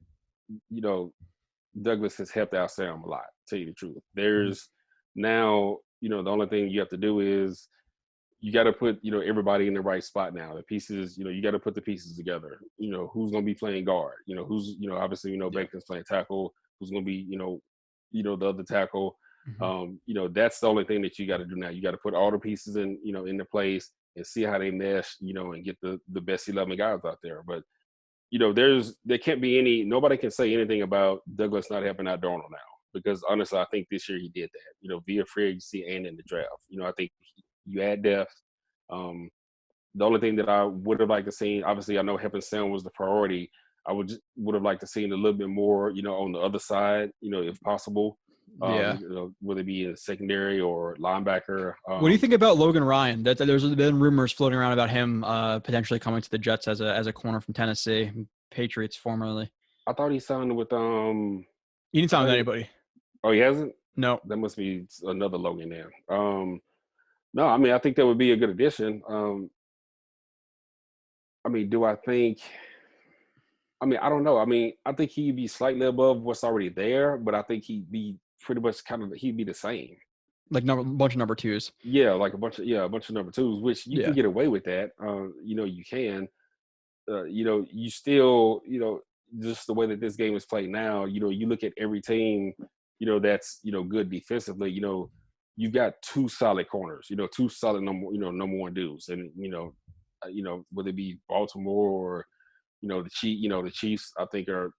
Douglas has helped out Sam a lot, to tell you the truth. There's now, the only thing you have to do is you got to put, everybody in the right spot now. The pieces, you got to put the pieces together. Who's going to be playing guard? Who's, obviously, Bacon's playing tackle. Who's going to be, the other tackle. That's the only thing that you got to do now. You got to put all the pieces into place and see how they mesh, and get the best 11 guys out there. But, there can't be nobody can say anything about Douglas not helping out Darnold now, because honestly, I think this year he did that, via free agency and in the draft. I think you add depth. The only thing that I would have liked to see, obviously, I know helping Sam was the priority. I would have liked to see a little bit more, on the other side, if possible. Whether it be in secondary or linebacker. What do you think about Logan Ryan? There's been rumors floating around about him potentially coming to the Jets as a corner from Tennessee, Patriots formerly. I thought he signed with He didn't sign with anybody. Oh, he hasn't? No. That must be another Logan there. No, I mean, I think that would be a good addition. Do I think? I don't know. I think he'd be slightly above what's already there, but I think he'd be pretty much he'd be the same. Like a bunch of number 2s. Yeah, like a bunch of number 2s, which you can get away with that. You can. You still, just the way that this game is played now, you look at every team, that's, good defensively, you've got 2 solid corners, 2 solid number 1 dudes. And, whether it be Baltimore or, the Chiefs, I think are,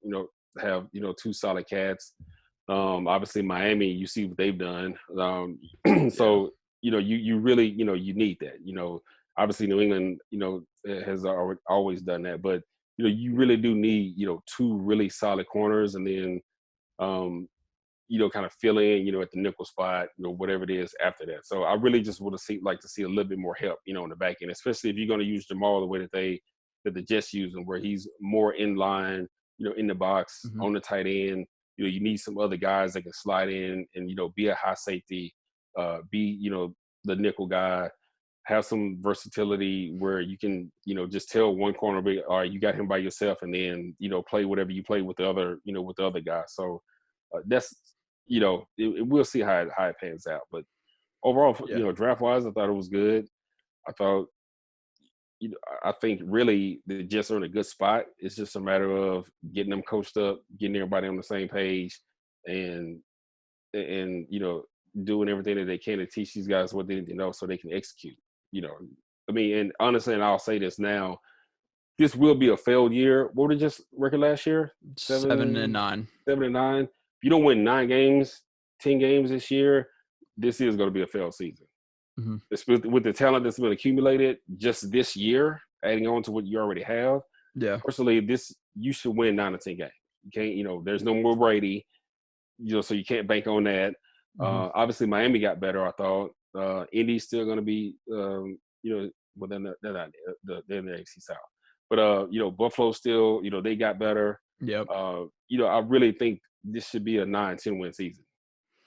have, 2 solid cats. Obviously Miami, you see what they've done. So, you really, you need that, obviously New England, has always done that, but, you really do need, 2 really solid corners, and then, kind of fill in, at the nickel spot, whatever it is after that. So I really just would have like to see a little bit more help, in the back end, especially if you're going to use Jamal the way that the Jets use him, where he's more in line, in the box, on the tight end. You need some other guys that can slide in and, be a high safety, be, the nickel guy, have some versatility where you can, just tell one corner, all right, you got him by yourself, and then, play whatever you play with the other, with the other guy. So that's, we'll see how it pans out. But overall, draft-wise, I thought it was good. I thought, I think really the Jets are in a good spot. It's just a matter of getting them coached up, getting everybody on the same page, and doing everything that they can to teach these guys what they need to know so they can execute. You know, I mean, and honestly, and I'll say this now, this will be a failed year. What were the Jets record last year? 7-9. 7-9. If you don't win 9 games, 10 games this year, this is going to be a failed season. Mm-hmm. With the talent that's been accumulated just this year, adding on to what you already have. Yeah. Personally, you should win 9 or 10 games. You can't, there's no more Brady, so you can't bank on that. Mm-hmm. Obviously, Miami got better, I thought. Indy's still going to be, well, they're in the AFC South. But, Buffalo still, they got better. Yep. I really think this should be a 9-10 win season,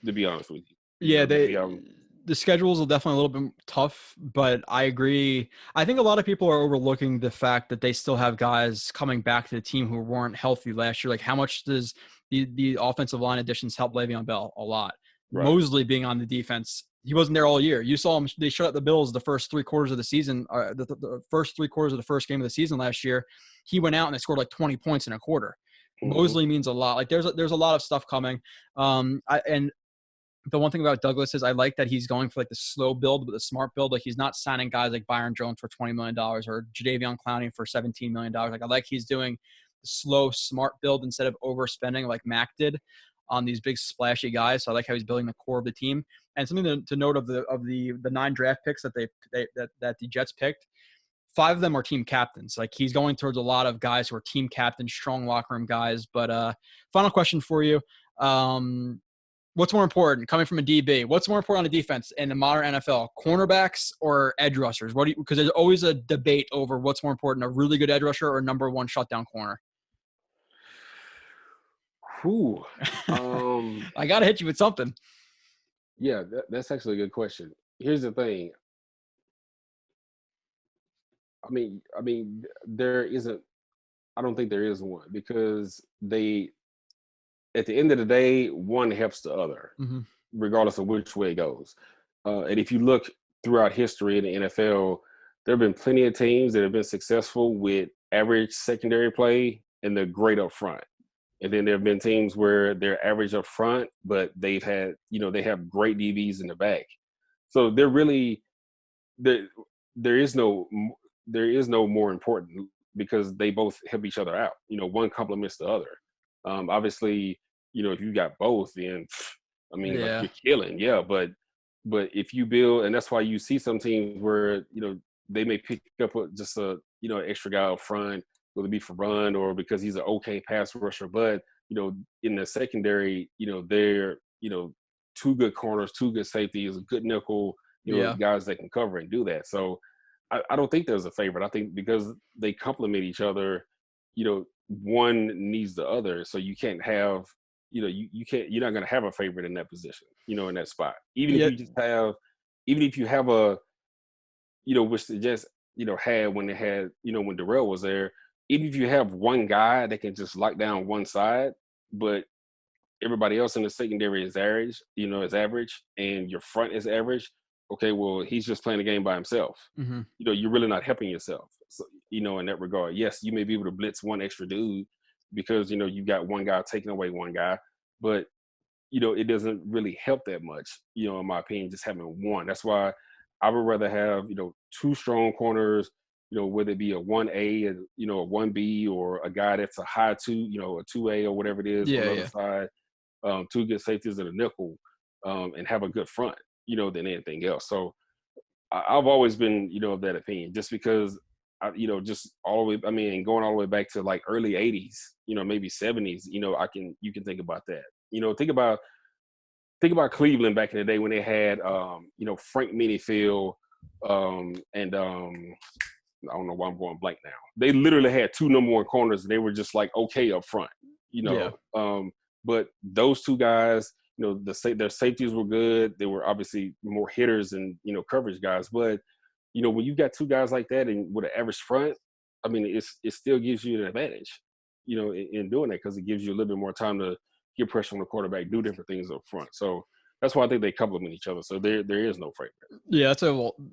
to be honest with you. Yeah, the schedules are definitely a little bit tough, but I agree. I think a lot of people are overlooking the fact that they still have guys coming back to the team who weren't healthy last year. Like, how much does the offensive line additions help Le'Veon Bell? A lot. Right. Mosley being on the defense, he wasn't there all year. You saw him; they shut out the Bills the first 3 quarters of the season. The first 3 quarters of the first game of the season last year, he went out and they scored like 20 points in a quarter. Mm-hmm. Mosley means a lot. Like, there's a lot of stuff coming. The one thing about Douglas is I like that he's going for like the slow build, but the smart build. Like, he's not signing guys like Byron Jones for $20 million or Jadeveon Clowney for $17 million. Like, I like he's doing the slow, smart build instead of overspending like Mac did on these big splashy guys. So I like how he's building the core of the team. And something to note of the 9 draft picks that that the Jets picked, 5 of them are team captains. Like, he's going towards a lot of guys who are team captains, strong locker room guys. But final question for you. What's more important coming from a DB? What's more important on the defense in the modern NFL, cornerbacks or edge rushers? Because there's always a debate over what's more important, a really good edge rusher or number 1 shutdown corner. Ooh, I got to hit you with something. Yeah, that's actually a good question. Here's the thing. I mean, there isn't. I don't think there is one because at the end of the day, one helps the other, mm-hmm. regardless of which way it goes. And if you look throughout history in the NFL, there have been plenty of teams that have been successful with average secondary play and they're great up front. And then there have been teams where they're average up front, but they have great DBs in the back. So they're really there is no more important because they both help each other out. One complements the other. Obviously, if you got both, then like you're killing. Yeah, but if you build, and that's why you see some teams where they may pick up just a extra guy up front, whether it be for run or because he's an okay pass rusher. But in the secondary, they're 2 good corners, 2 good safeties, a good nickel, guys that can cover and do that. So I don't think there's a favorite. I think because they complement each other, one needs the other. So you can't have, you're not going to have a favorite in that position, in that spot. Even if you have a, which they just, had when they had, when Darrell was there, even if you have one guy that can just lock down one side, but everybody else in the secondary is average, and your front is average. Okay, well, he's just playing the game by himself. Mm-hmm. You're really not helping yourself. So, in that regard, yes, you may be able to blitz one extra dude because, you got one guy taking away one guy, but, it doesn't really help that much, in my opinion, just having one. That's why I would rather have, 2 strong corners, whether it be a 1A, a 1B, or a guy that's a high 2, a 2A or whatever it is on the other side, 2 good safeties and a nickel, and have a good front, than anything else. So I've always been, of that opinion, just because, just all the way, going all the way back to like early 80s, maybe 70s, you can think about that. Think about Cleveland back in the day when they had, Frank Minifield, and I don't know why I'm going blank now. They literally had 2 number 1 corners and they were just like okay up front, but those 2 guys, their safeties were good. They were obviously more hitters and coverage guys. But when you got 2 guys like that and with an average front, it still gives you an advantage, in doing that because it gives you a little bit more time to get pressure on the quarterback, do different things up front. So that's why I think they complement each other. So there is no fragment. Yeah,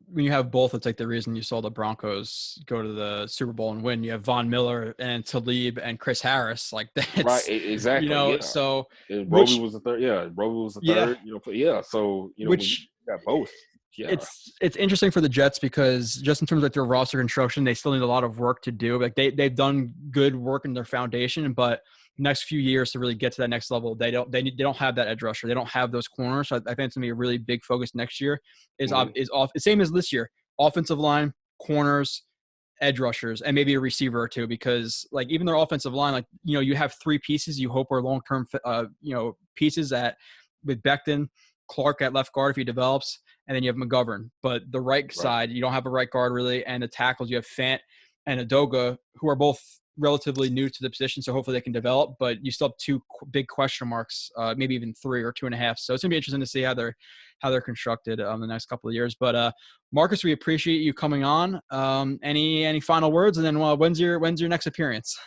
when you have both, it's like the reason you saw the Broncos go to the Super Bowl and win. You have Von Miller and Talib and Chris Harris. Like that's Right, exactly. Yeah. So and Roby was the third. Yeah, Roby was the third. So when you got both. Yeah. It's interesting for the Jets because just in terms of like their roster construction, they still need a lot of work to do. Like they've done good work in their foundation, but next few years to really get to that next level, they don't have that edge rusher. They don't have those corners. So I think it's gonna be a really big focus next year. Is off the same as this year. Offensive line, corners, edge rushers, and maybe a receiver or two, because like even their offensive line, like you have three pieces you hope are long term pieces with Becton, Clark at left guard if he develops, and then you have McGovern. But the right side, you don't have a right guard really, and the tackles you have Fant and Adoga, who are both relatively new to the position, so hopefully they can develop. But you still have two big question marks, maybe even 3 or 2.5. So it's gonna be interesting to see how they're constructed the next couple of years. But Marcus, we appreciate you coming on. Any final words, and then when's your next appearance?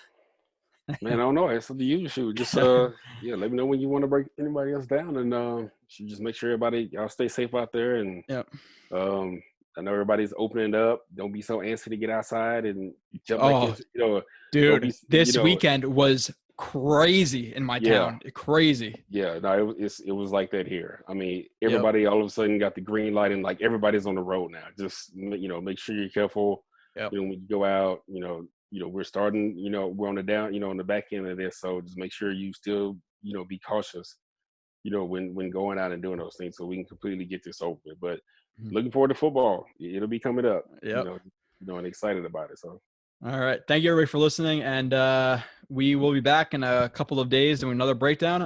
Man, I don't know. It's up to you. Shoot, just let me know when you want to break anybody else down, and should just make sure y'all stay safe out there. And I know everybody's opening up. Don't be so antsy to get outside and jump back in. Dude, this weekend was crazy in my town. Crazy. Yeah, no, it was like that here. I mean, everybody all of a sudden got the green light, and like everybody's on the road now. Just make sure you're careful. When you go out, we're starting. We're on the down. On the back end of this, so just make sure you still be cautious. When going out and doing those things, so we can completely get this over with. But looking forward to football. It'll be coming up. And excited about it. So. All right. Thank you everybody for listening. And we will be back in a couple of days doing another breakdown.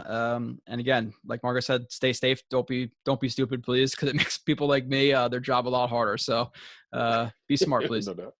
And again, like Marcus said, stay safe. Don't be stupid, please. Cause it makes people like me, their job a lot harder. So be smart, please. No doubt.